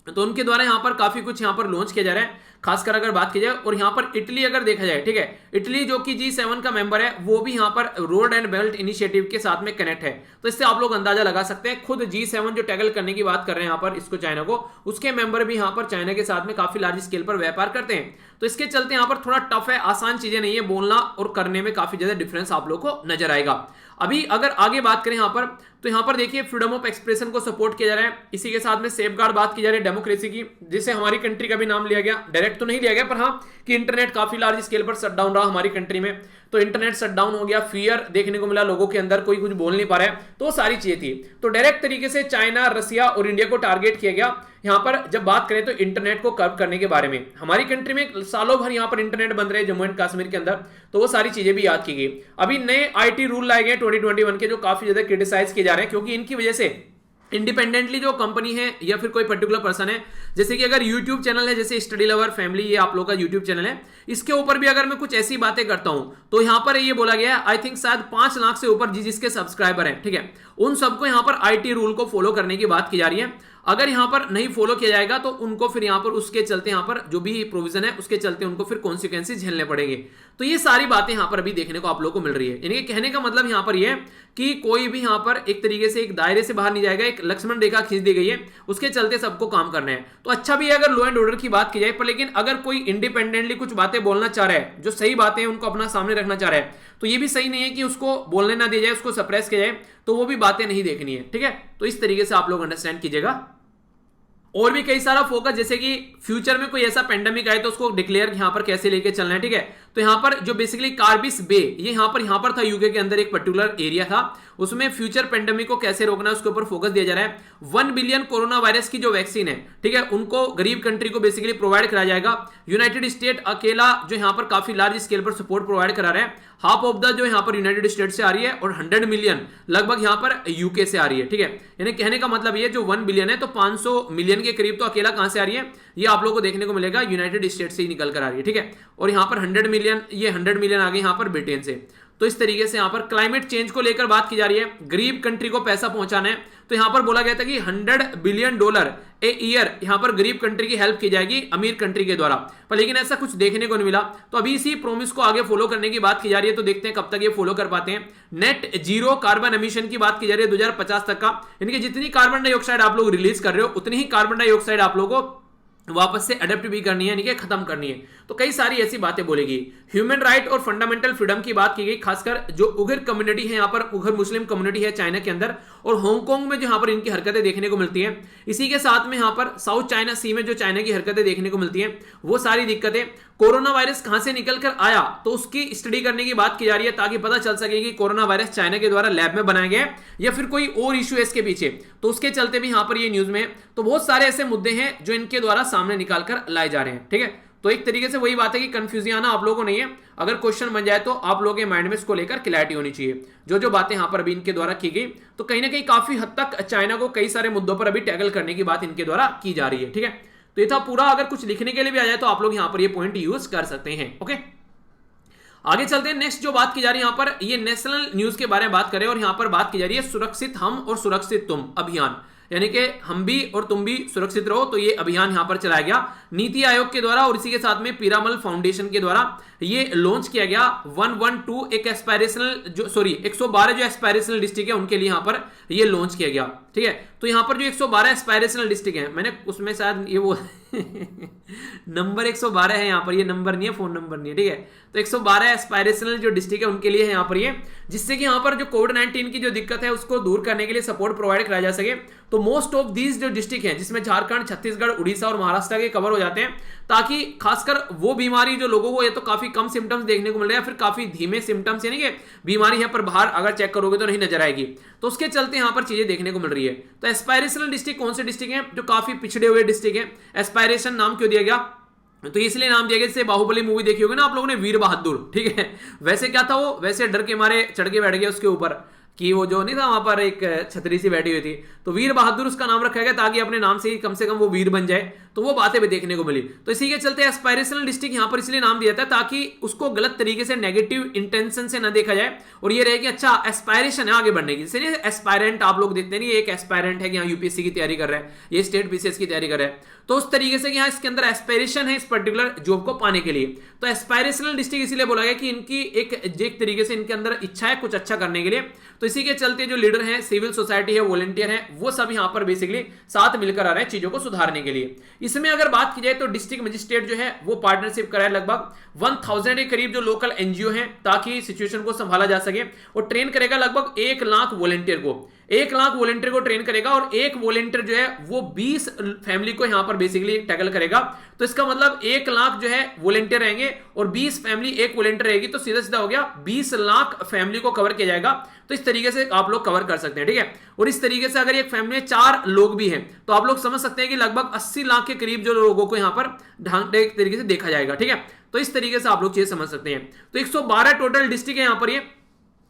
तो उनके द्वारा यहां पर काफी कुछ यहां पर लॉन्च किया जा रहा है, खासकर अगर बात की जाए। और यहां पर इटली अगर देखा जाए, ठीक है, इटली जो कि G7 का मेंबर है, वो भी यहां पर रोड एंड बेल्ट इनिशिएटिव के साथ में कनेक्ट है, तो इससे आप लोग अंदाजा लगा सकते हैं, खुद G7 जो टैकल करने की बात कर रहे हैं यहां पर इसको चाइना को, उसके मेंबर भी यहां पर चाइना के साथ में काफी लार्ज स्केल पर व्यापार करते हैं, तो इसके चलते यहां पर थोड़ा टफ है, आसान चीजें नहीं है, बोलना और करने में काफी ज्यादा डिफरेंस आप लोग को नजर आएगा। अभी अगर आगे बात करें यहां पर, तो यहां पर देखिए फ्रीडम ऑफ एक्सप्रेशन को सपोर्ट किया जा रहा है, इसी के साथ में सेफगार्ड बात की जा रही है डेमोक्रेसी की, जिसे हमारी कंट्री का भी नाम लिया गया, डायरेक्ट तो नहीं लिया गया, पर हाँ कि इंटरनेट काफी लार्ज स्केल पर शट डाउन रहा हमारी कंट्री में, तो इंटरनेट शट डाउन हो गया, फियर देखने को मिला लोगों के अंदर, कोई कुछ बोल नहीं पा रहा है, तो सारी चीजें थी। तो डायरेक्ट तरीके से चाइना, रसिया और इंडिया को टारगेट किया गया। यहां पर जब बात करें तो इंटरनेट को कर्व करने के बारे में, हमारी कंट्री में सालों भर यहां पर इंटरनेट बंद रहे जम्मू एंड कश्मीर के अंदर, तो वो सारी चीजें भी याद की गई। अभी नए IT रूल लाए गए 2021 के, जो काफी ज्यादा क्रिटिसाइज किए जा रहे हैं, क्योंकि इनकी वजह से इंडिपेंडेंटली जो कंपनी है या फिर कोई पर्टिकुलर पर्सन है, जैसे कि अगर YouTube चैनल है, जैसे स्टडी लवर फैमिली, ये आप लोग का YouTube चैनल है, इसके ऊपर भी अगर मैं कुछ ऐसी बातें करता हूं, तो यहां पर ये बोला गया है, आई थिंक शायद 5 लाख से ऊपर जिसके सब्सक्राइबर हैं, ठीक है, उन सबको यहां पर IT रूल को फॉलो करने की बात की जा रही है। अगर यहां पर नहीं फॉलो किया जाएगा तो उनको फिर यहां पर उसके चलते यहां पर जो भी प्रोविजन है उसके चलते उनको फिर कॉन्सिक्वेंसेस झेलने पड़ेंगे। तो ये सारी बातें यहां पर अभी देखने को आप लोगों को मिल रही है। यानी कि कहने का मतलब यहां पर ये कि कोई भी यहां पर एक तरीके से एक दायरे से बाहर नहीं जाएगा, एक लक्ष्मण रेखा खींच दी गई है, उसके चलते सबको काम करना है। तो अच्छा भी है अगर लॉ एंड ऑर्डर की बात की जाए, पर लेकिन अगर कोई इंडिपेंडेंटली कुछ बातें बोलना चाह रहा है, जो सही बातें हैं उनको अपना सामने रखना चाह रहा है, तो ये भी सही नहीं है कि उसको बोलने ना दिया जाए, उसको सप्रेस किया जाए, तो वो भी बातें नहीं देखनी है। ठीक है, तो इस तरीके से आप लोग अंडरस्टैंड कीजिएगा। और भी कई सारा फोकस, जैसे कि फ्यूचर में कोई ऐसा पेंडेमिक आए तो उसको डिक्लेयर यहां पर कैसे लेके चलना है, ठीक है, तो यहाँ पर जो बेसिकली कार्बिस बे, ये यहाँ पर था यूके के अंदर, एक पर्टिकुलर एरिया था, उसमें फ्यूचर पेंडेमिक को कैसे रोकना है उसके ऊपर फोकस दिया जा रहा है। 1 बिलियन कोरोना वायरस की जो वैक्सीन है, ठीक है, उनको गरीब कंट्री को बेसिकली प्रोवाइड कराया जाएगा। यूनाइटेड स्टेट अकेला जो यहाँ पर काफी लार्ज स्केल पर सपोर्ट प्रोवाइड करा रहा है। हाफ ऑफ द जो यहाँ पर यूनाइटेड स्टेट से आ रही है और 100 मिलियन लगभग यहाँ पर यूके से आ रही है, ठीक है। यानी कहने का मतलब ये जो 1 बिलियन है तो 500 मिलियन के करीब तो अकेला कहां से आ रही है, ये आप लोगों को देखने को मिलेगा यूनाइटेड स्टेट से ही निकल कर आ रही है, ठीक है। और यहाँ पर 100 मिलियन, ये 100 मिलियन आ गई यहाँ पर ब्रिटेन से। तो इस तरीके से यहाँ पर क्लाइमेट चेंज को लेकर बात की जा रही है, गरीब कंट्री को पैसा पहुंचाना है। तो यहाँ पर बोला गया था कि $100 बिलियन ए ईयर यहाँ पर गरीब कंट्री की हेल्प की जाएगी अमीर कंट्री के द्वारा, पर लेकिन ऐसा कुछ देखने को नहीं मिला। तो अभी इसी प्रोमिस को आगे फॉलो करने की बात की जा रही है, तो देखते हैं कब तक ये फॉलो कर पाते हैं। नेट जीरो कार्बन एमिशन की बात की जा रही है 2050 तक का, यानी कि जितनी कार्बन डाइऑक्साइड आप लोग रिलीज कर रहे हो उतनी ही कार्बन डाइऑक्साइड आप लोगों को वापस से अडेप्ट भी करनी है, यानी कि खत्म करनी है। तो कई सारी ऐसी बातें बोलेगी। ह्यूमन राइट और फंडामेंटल फ्रीडम की बात की गई, खासकर जो उइगर कम्युनिटी है, यहाँ पर उइगर मुस्लिम कम्युनिटी है चाइना के अंदर, और हांगकांग में जो यहाँ पर इनकी हरकतें देखने को मिलती हैं। इसी के साथ में यहाँ पर साउथ चाइना सी में जो चाइना की हरकतें देखने को मिलती हैं, वो सारी दिक्कतें, कोरोना वायरस कहां से निकल कर आया तो उसकी स्टडी करने की बात की जा रही है, ताकि पता चल सके कि कोरोना वायरस चाइना के द्वारा लैब में बनाया गया है या फिर कोई और इश्यू है इसके पीछे। तो उसके चलते भी यहाँ पर ये न्यूज में, तो बहुत सारे ऐसे मुद्दे हैं जो इनके द्वारा सामने निकाल कर लाए जा रहे हैं, ठीक है। तो एक तरीके से वही बात है कि कंफ्यूजन आना आप लोगों को नहीं है, अगर क्वेश्चन बन जाए तो आप लोगों के माइंड में इसको लेकर क्लैरिटी होनी चाहिए। जो जो बातें यहाँ पर अभी इनके द्वारा की गई, तो कहीं ना कहीं काफी हद तक चाइना को कई सारे मुद्दों पर अभी टैकल करने की बात इनके द्वारा की जा रही है, ठीक है। तो ये था पूरा, अगर कुछ लिखने के लिए भी आ जाए तो आप लोग यहाँ पर ये पॉइंट यूज कर सकते हैं, ओके। आगे चलते हैं। नेक्स्ट जो बात की जा रही है यहाँ पर, ये नेशनल न्यूज के बारे में बात करें, और यहाँ पर बात की जा रही है सुरक्षित हम और सुरक्षित तुम अभियान, यानी कि हम भी और तुम भी सुरक्षित रहो। तो ये अभियान यहां पर चलाया गया नीति आयोग के द्वारा, और इसी के साथ में पीरामल फाउंडेशन के द्वारा ये लॉन्च किया गया। 112 एक एस्पायरेशनल जो 112 जो एस्पायरेशनल डिस्ट्रिक्ट है उनके लिए यहां पर ये लॉन्च किया गया, ठीक है। तो यहां पर जो 112 एस्पायरेशनल डिस्ट्रिक्ट है, मैंने उसमें शायद ये वो नंबर 112 है यहाँ पर, ये नंबर नहीं है, फोन नंबर नहीं है, ठीक है। तो 112 एस्पायरेशनल जो डिस्ट्रिक्ट है उनके लिए है यहाँ पर ये, जिससे कि यहाँ पर जो कोविड-19 की जो दिक्कत है उसको दूर करने के लिए सपोर्ट प्रोवाइड कराया जा सके। तो मोस्ट ऑफ दीज जो डिस्ट्रिक्ट हैं, जिसमें झारखंड, छत्तीसगढ़, उड़ीसा और महाराष्ट्र के कवर हो जाते हैं, ताकि खासकर वो बीमारी जो लोगों को ये तो काफी कम सिम्टम्स देखने को मिल रहे हैं, फिर काफी धीमे सिम्टम्स, यानी कि बीमारी है पर बाहर अगर चेक करोगे तो नहीं नजर आएगी, तो उसके चलते यहाँ पर चीजें देखने को मिल रही है। तो एस्पायरेशनल डिस्ट्रिक्ट कौन से डिस्ट्रिक्ट हैं, जो काफी पिछड़े हुए डिस्ट्रिक्ट हैं। एस्पायरेशन नाम क्यों दिया गया, तो इसलिए नाम दिया गया, जैसे बाहुबली मूवी देखी होगी ना आप लोगों ने, वीर बहादुर, ठीक है। वैसे क्या था वो, वैसे डर के मारे चढ़ के बैठ गया उसके ऊपर, कि वो जो नहीं था वहां पर एक छतरी सी बैठी हुई थी, तो वीर बहादुर उसका नाम रखा गया, ताकि अपने नाम से ही कम से कम वो वीर बन जाए। तो वो बातें भी देखने को मिली। तो इसी के चलते एस्पायरेशनल डिस्ट्रिक्ट यहां पर इसलिए नाम दिया था, ताकि उसको गलत तरीके से नेगेटिव इंटेंशन से ना देखा जाए, और ये रहे कि अच्छा एस्पायरेशन है आगे बढ़ने की। जैसे एस्पायरेंट आप लोग देखते नहीं, एक एस्पायरेंट है कि यहाँ यूपीएससी की तैयारी कर रहा है, ये स्टेट बीसीएस की तैयारी कर रहा है, तो उस तरीके से यहाँ इसके अंदर एस्पायरेशन है इस पर्टिकुलर जॉब को पाने के लिए। तो एस्पायरेशनल डिस्ट्रिक्ट इसीलिए बोला गया कि इनकी एक तरीके से इनके अंदर इच्छा है कुछ अच्छा करने के लिए। तो इसी के चलते जो लीडर हैं, सिविल सोसाइटी है, वॉलंटियर है, वो सब यहाँ पर बेसिकली साथ मिलकर आ रहे हैं चीजों को सुधारने के लिए। इसमें अगर बात की जाए तो डिस्ट्रिक्ट मजिस्ट्रेट जो है वो पार्टनरशिप कराए लगभग 1000 के करीब जो लोकल एनजीओ हैं, ताकि सिचुएशन को संभाला जा सके, और ट्रेन करेगा लगभग 1 लाख वॉलंटियर को, 1 लाख वॉलंटियर को ट्रेन करेगा, और एक वॉलंटियर जो है वो 20 फैमिली को यहां पर बेसिकली टैकल करेगा। तो इसका मतलब 1 लाख जो है वॉलंटियर रहेंगे और 20 फैमिली एक वॉलंटियर रहेगी, तो सीधा सीधा हो गया 20 लाख फैमिली को कवर किया जाएगा। तो इस तरीके से आप लोग कवर कर सकते हैं, ठीक है। और इस तरीके से अगर एक फैमिली में 4 लोग भी हैं, तो आप लोग समझ सकते हैं कि लगभग 80 लाख के करीब जो लोगों को यहां पर ढंग एक तरीके से देखा जाएगा, ठीक है। तो इस तरीके से आप लोग चीज समझ सकते हैं। तो 112 टोटल डिस्ट्रिक्ट है यहां पर ये,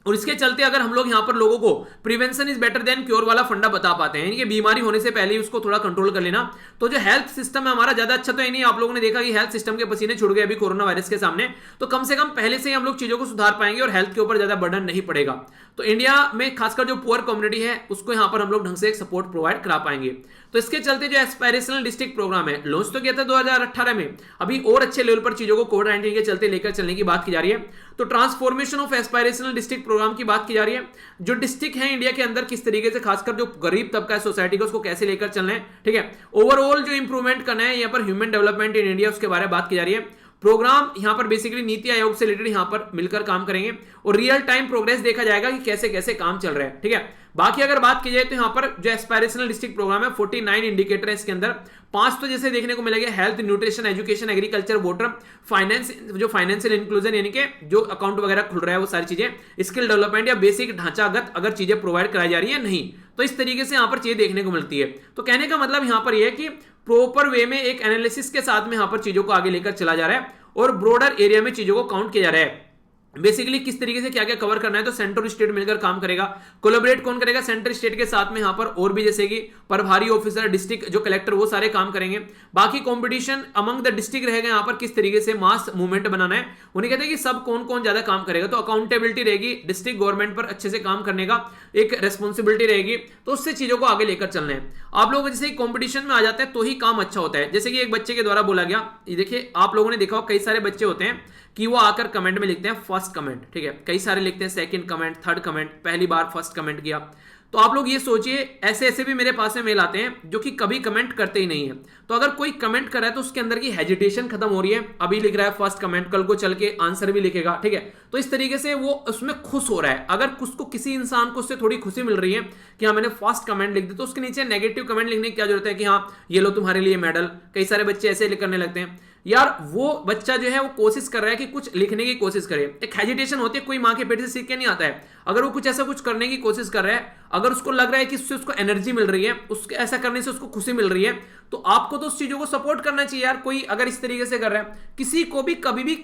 और इसके चलते अगर हम लोग यहां पर लोगों को prevention is better than cure वाला फंडा बता पाते हैं, यानी कि बीमारी होने से पहले ही उसको थोड़ा कंट्रोल कर लेना। तो जो हेल्थ सिस्टम है हमारा ज्यादा अच्छा तो है नहीं, आप लोगों ने देखा कि हेल्थ सिस्टम के पसीने छुड़ गए अभी कोरोना वायरस के सामने, तो कम से कम पहले से ही हम लोग चीजों को सुधार पाएंगे और हेल्थ के ऊपर ज्यादा बर्डन नहीं पड़ेगा। तो इंडिया में खासकर जो पुअर कम्युनिटी है उसको यहां पर हम लोग ढंग से एक सपोर्ट प्रोवाइड करा पाएंगे। तो इसके चलते जो एस्पायरेशनल डिस्ट्रिक्ट प्रोग्राम है लॉन्च तो किया था 2018 में, अभी और अच्छे लेवल पर चीजों को कोविड-19 के चलते लेकर चलने की बात की जा रही है। तो transformation of aspirational district programme की बात की जा रही है, जो डिस्ट्रिक्ट है इंडिया के अंदर किस तरीके से खासकर जो गरीब तबका है सोसाइटी का उसको कैसे लेकर चलना है, ठीक है। ओवरऑल जो इंप्रूवमेंट करना है यहाँ पर ह्यूमन डेवलपमेंट इन इंडिया उसके बारे में बात की जा रही है। प्रोग्राम यहाँ पर बेसिकली नीति आयोग से रिलेटेड यहाँ पर मिलकर काम करेंगे और रियल टाइम प्रोग्रेस देखा जाएगा कि कैसे कैसे काम चल रहा है, ठीक है। बाकी अगर बात की जाए तो यहाँ पर जो एस्पायरेशनल डिस्ट्रिक्ट प्रोग्राम है 49 इंडिकेटर है इसके अंदर। 5 तो जैसे देखने को मिलेगा health, nutrition, education, agriculture, water, finance, जो फाइनेंशियल इंक्लूजन यानी कि जो अकाउंट वगैरह खुल रहा है वो सारी चीजें, स्किल डेवलपमेंट या बेसिक ढांचागत अगर चीजें प्रोवाइड कराई जा रही है नहीं, तो इस तरीके से यहाँ पर चीजें देखने को मिलती है। तो कहने का मतलब यहाँ पर यह है कि प्रॉपर वे में एक एनालिसिस के साथ में यहाँ पर चीजों को आगे लेकर चला जा रहा है और ब्रॉडर एरिया में चीजों को काउंट किया जा रहा है। बेसिकली किस तरीके से क्या क्या कवर करना है, तो सेंटर और स्टेट मिलकर काम करेगा। कोलैबोरेट कौन करेगा, सेंटर स्टेट के साथ में यहाँ पर और भी जैसे कि प्रभारी ऑफिसर, डिस्ट्रिक्ट जो कलेक्टर, वो सारे काम करेंगे। बाकी कंपटीशन अमंग द डिस्ट्रिक्ट रहेगा, यहाँ पर किस तरीके से मास मूवमेंट बनाना है, उन्हें कहते हैं कि सब कौन कौन ज्यादा काम करेगा। तो अकाउंटेबिलिटी रहेगी, डिस्ट्रिक्ट गवर्नमेंट पर अच्छे से काम करने का एक रेस्पॉन्सिबिलिटी रहेगी, तो उससे चीजों को आगे लेकर चलना है। आप लोग जैसे कॉम्पिटिशन में आ जाते हैं तो ही काम अच्छा होता है। जैसे कि एक बच्चे के द्वारा बोला गया, ये देखिए आप लोगों ने देखा कई सारे बच्चे होते हैं कि वो आकर कमेंट में लिखते हैं फर्स्ट कमेंट, ठीक है, कई सारे लिखते हैं सेकंड कमेंट, थर्ड कमेंट, पहली बार फर्स्ट कमेंट किया। तो आप लोग ये सोचिए, ऐसे ऐसे भी मेरे पास में मेल आते हैं जो कि कभी कमेंट करते ही नहीं है। तो अगर कोई कमेंट कर रहा है तो उसके अंदर की हेजिटेशन खत्म हो रही है, अभी लिख रहा है फर्स्ट कमेंट, कल को चल के आंसर भी लिखेगा, ठीक है। तो इस तरीके से वो उसमें खुश हो रहा है। अगर उसको किसी इंसान को उससे थोड़ी खुशी मिल रही है कि हाँ मैंने फर्स्ट कमेंट लिख दिया, तो उसके नीचे नेगेटिव कमेंट लिखने की क्या जरूरत है कि हाँ ये लो तुम्हारे लिए मेडल। कई सारे बच्चे ऐसे करने लगते हैं। यार वो बच्चा जो है वो कोशिश कर रहा है कि कुछ लिखने की कोशिश करे, एक हेजिटेशन होती है, कोई माँ के पेट से सीख के नहीं आता है। अगर वो कुछ ऐसा कुछ करने की कोशिश कर रहा है, अगर उसको लग रहा है कि उससे उसको एनर्जी मिल रही है, उसके ऐसा करने से उसको खुशी मिल रही है, तो आपको तो उस चीजों को सपोर्ट करना चाहिए यार। कोई अगर इस तरीके से कर रहा है, किसी को भी कभी भी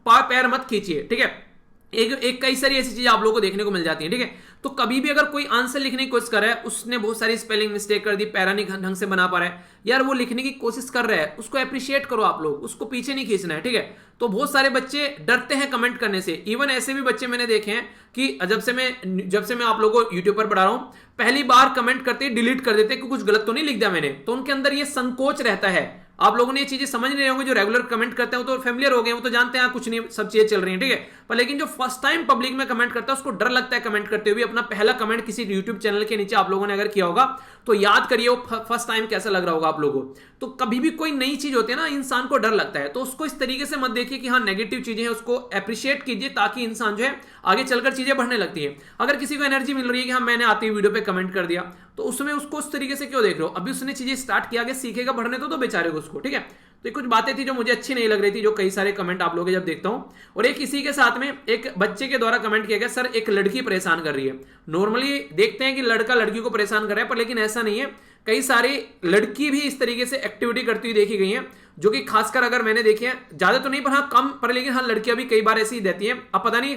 पैर मत खींचिए, ठीक है। एक कई सारी ऐसी चीजें आप लोगों को देखने को मिल जाती हैं, ठीक है। तो कभी भी अगर कोई आंसर लिखने की कोशिश कर रहा है, उसने बहुत सारी स्पेलिंग मिस्टेक कर दी, पैरा नहीं ढंग से बना पा रहा है, यार वो लिखने की कोशिश कर रहा है, उसको अप्रिशिएट करो आप लोग, उसको पीछे नहीं खींचना है, ठीक है। तो बहुत सारे बच्चे डरते हैं कमेंट करने से। इवन ऐसे भी बच्चे मैंने देखे हैं कि जब से मैं आप लोगों को यूट्यूब पर पढ़ा रहा हूं, पहली बार कमेंट करते डिलीट कर देते कि कुछ गलत तो नहीं लिख दिया मैंने, तो उनके अंदर ये संकोच रहता है। आप लोगों ने ये चीजें समझ नहीं होंगे, जो रेगुलर कमेंट करते हैं वो तो फेमिलियर हो गए, वो तो जानते हैं कुछ नहीं, सब चीजें चल रही हैं, ठीक है। पर लेकिन जो फर्स्ट टाइम पब्लिक में कमेंट करता है उसको डर लगता है कमेंट करते हुए। अपना पहला कमेंट किसी यूट्यूब चैनल के नीचे आप लोगों ने अगर किया होगा तो याद करिए वो फर्स्ट टाइम कैसा लग रहा होगा आप लोगों को। तो कभी भी कोई नई चीज होती है ना, इंसान को डर लगता है, तो उसको इस तरीके से मत देखिए कि हाँ नेगेटिव चीजें हैं, उसको अप्रिशिएट कीजिए ताकि इंसान जो है आगे चलकर चीजें बढ़ने लगती है। अगर किसी को एनर्जी मिल रही है कि हाँ मैंने आती हुई वीडियो पे कमेंट कर दिया, तो उसमें उसको उस तरीके से क्यों देख रहे हो, अभी उसने चीजें स्टार्ट किया, आगे सीखेगा, बढ़ने तो बेचारे को उसको, ठीक है। तो ये कुछ बातें थी जो मुझे अच्छी नहीं लग रही थी, जो कई सारे कमेंट आप लोगों के जब देखता हूं। और एक इसी के साथ में एक बच्चे के द्वारा कमेंट किया गया, सर एक लड़की परेशान कर रही है। नॉर्मली देखते हैं कि लड़का लड़की को परेशान कर रहा है, पर लेकिन ऐसा नहीं है। कई सारी लड़की भी इस तरीके से एक्टिविटी करती हुई देखी गई है, जो कि खासकर अगर मैंने देखी है, ज्यादा तो नहीं पर हाँ कम, पर लेकिन हाँ लड़कियां भी कई बार ऐसी ही देती हैं। अब पता नहीं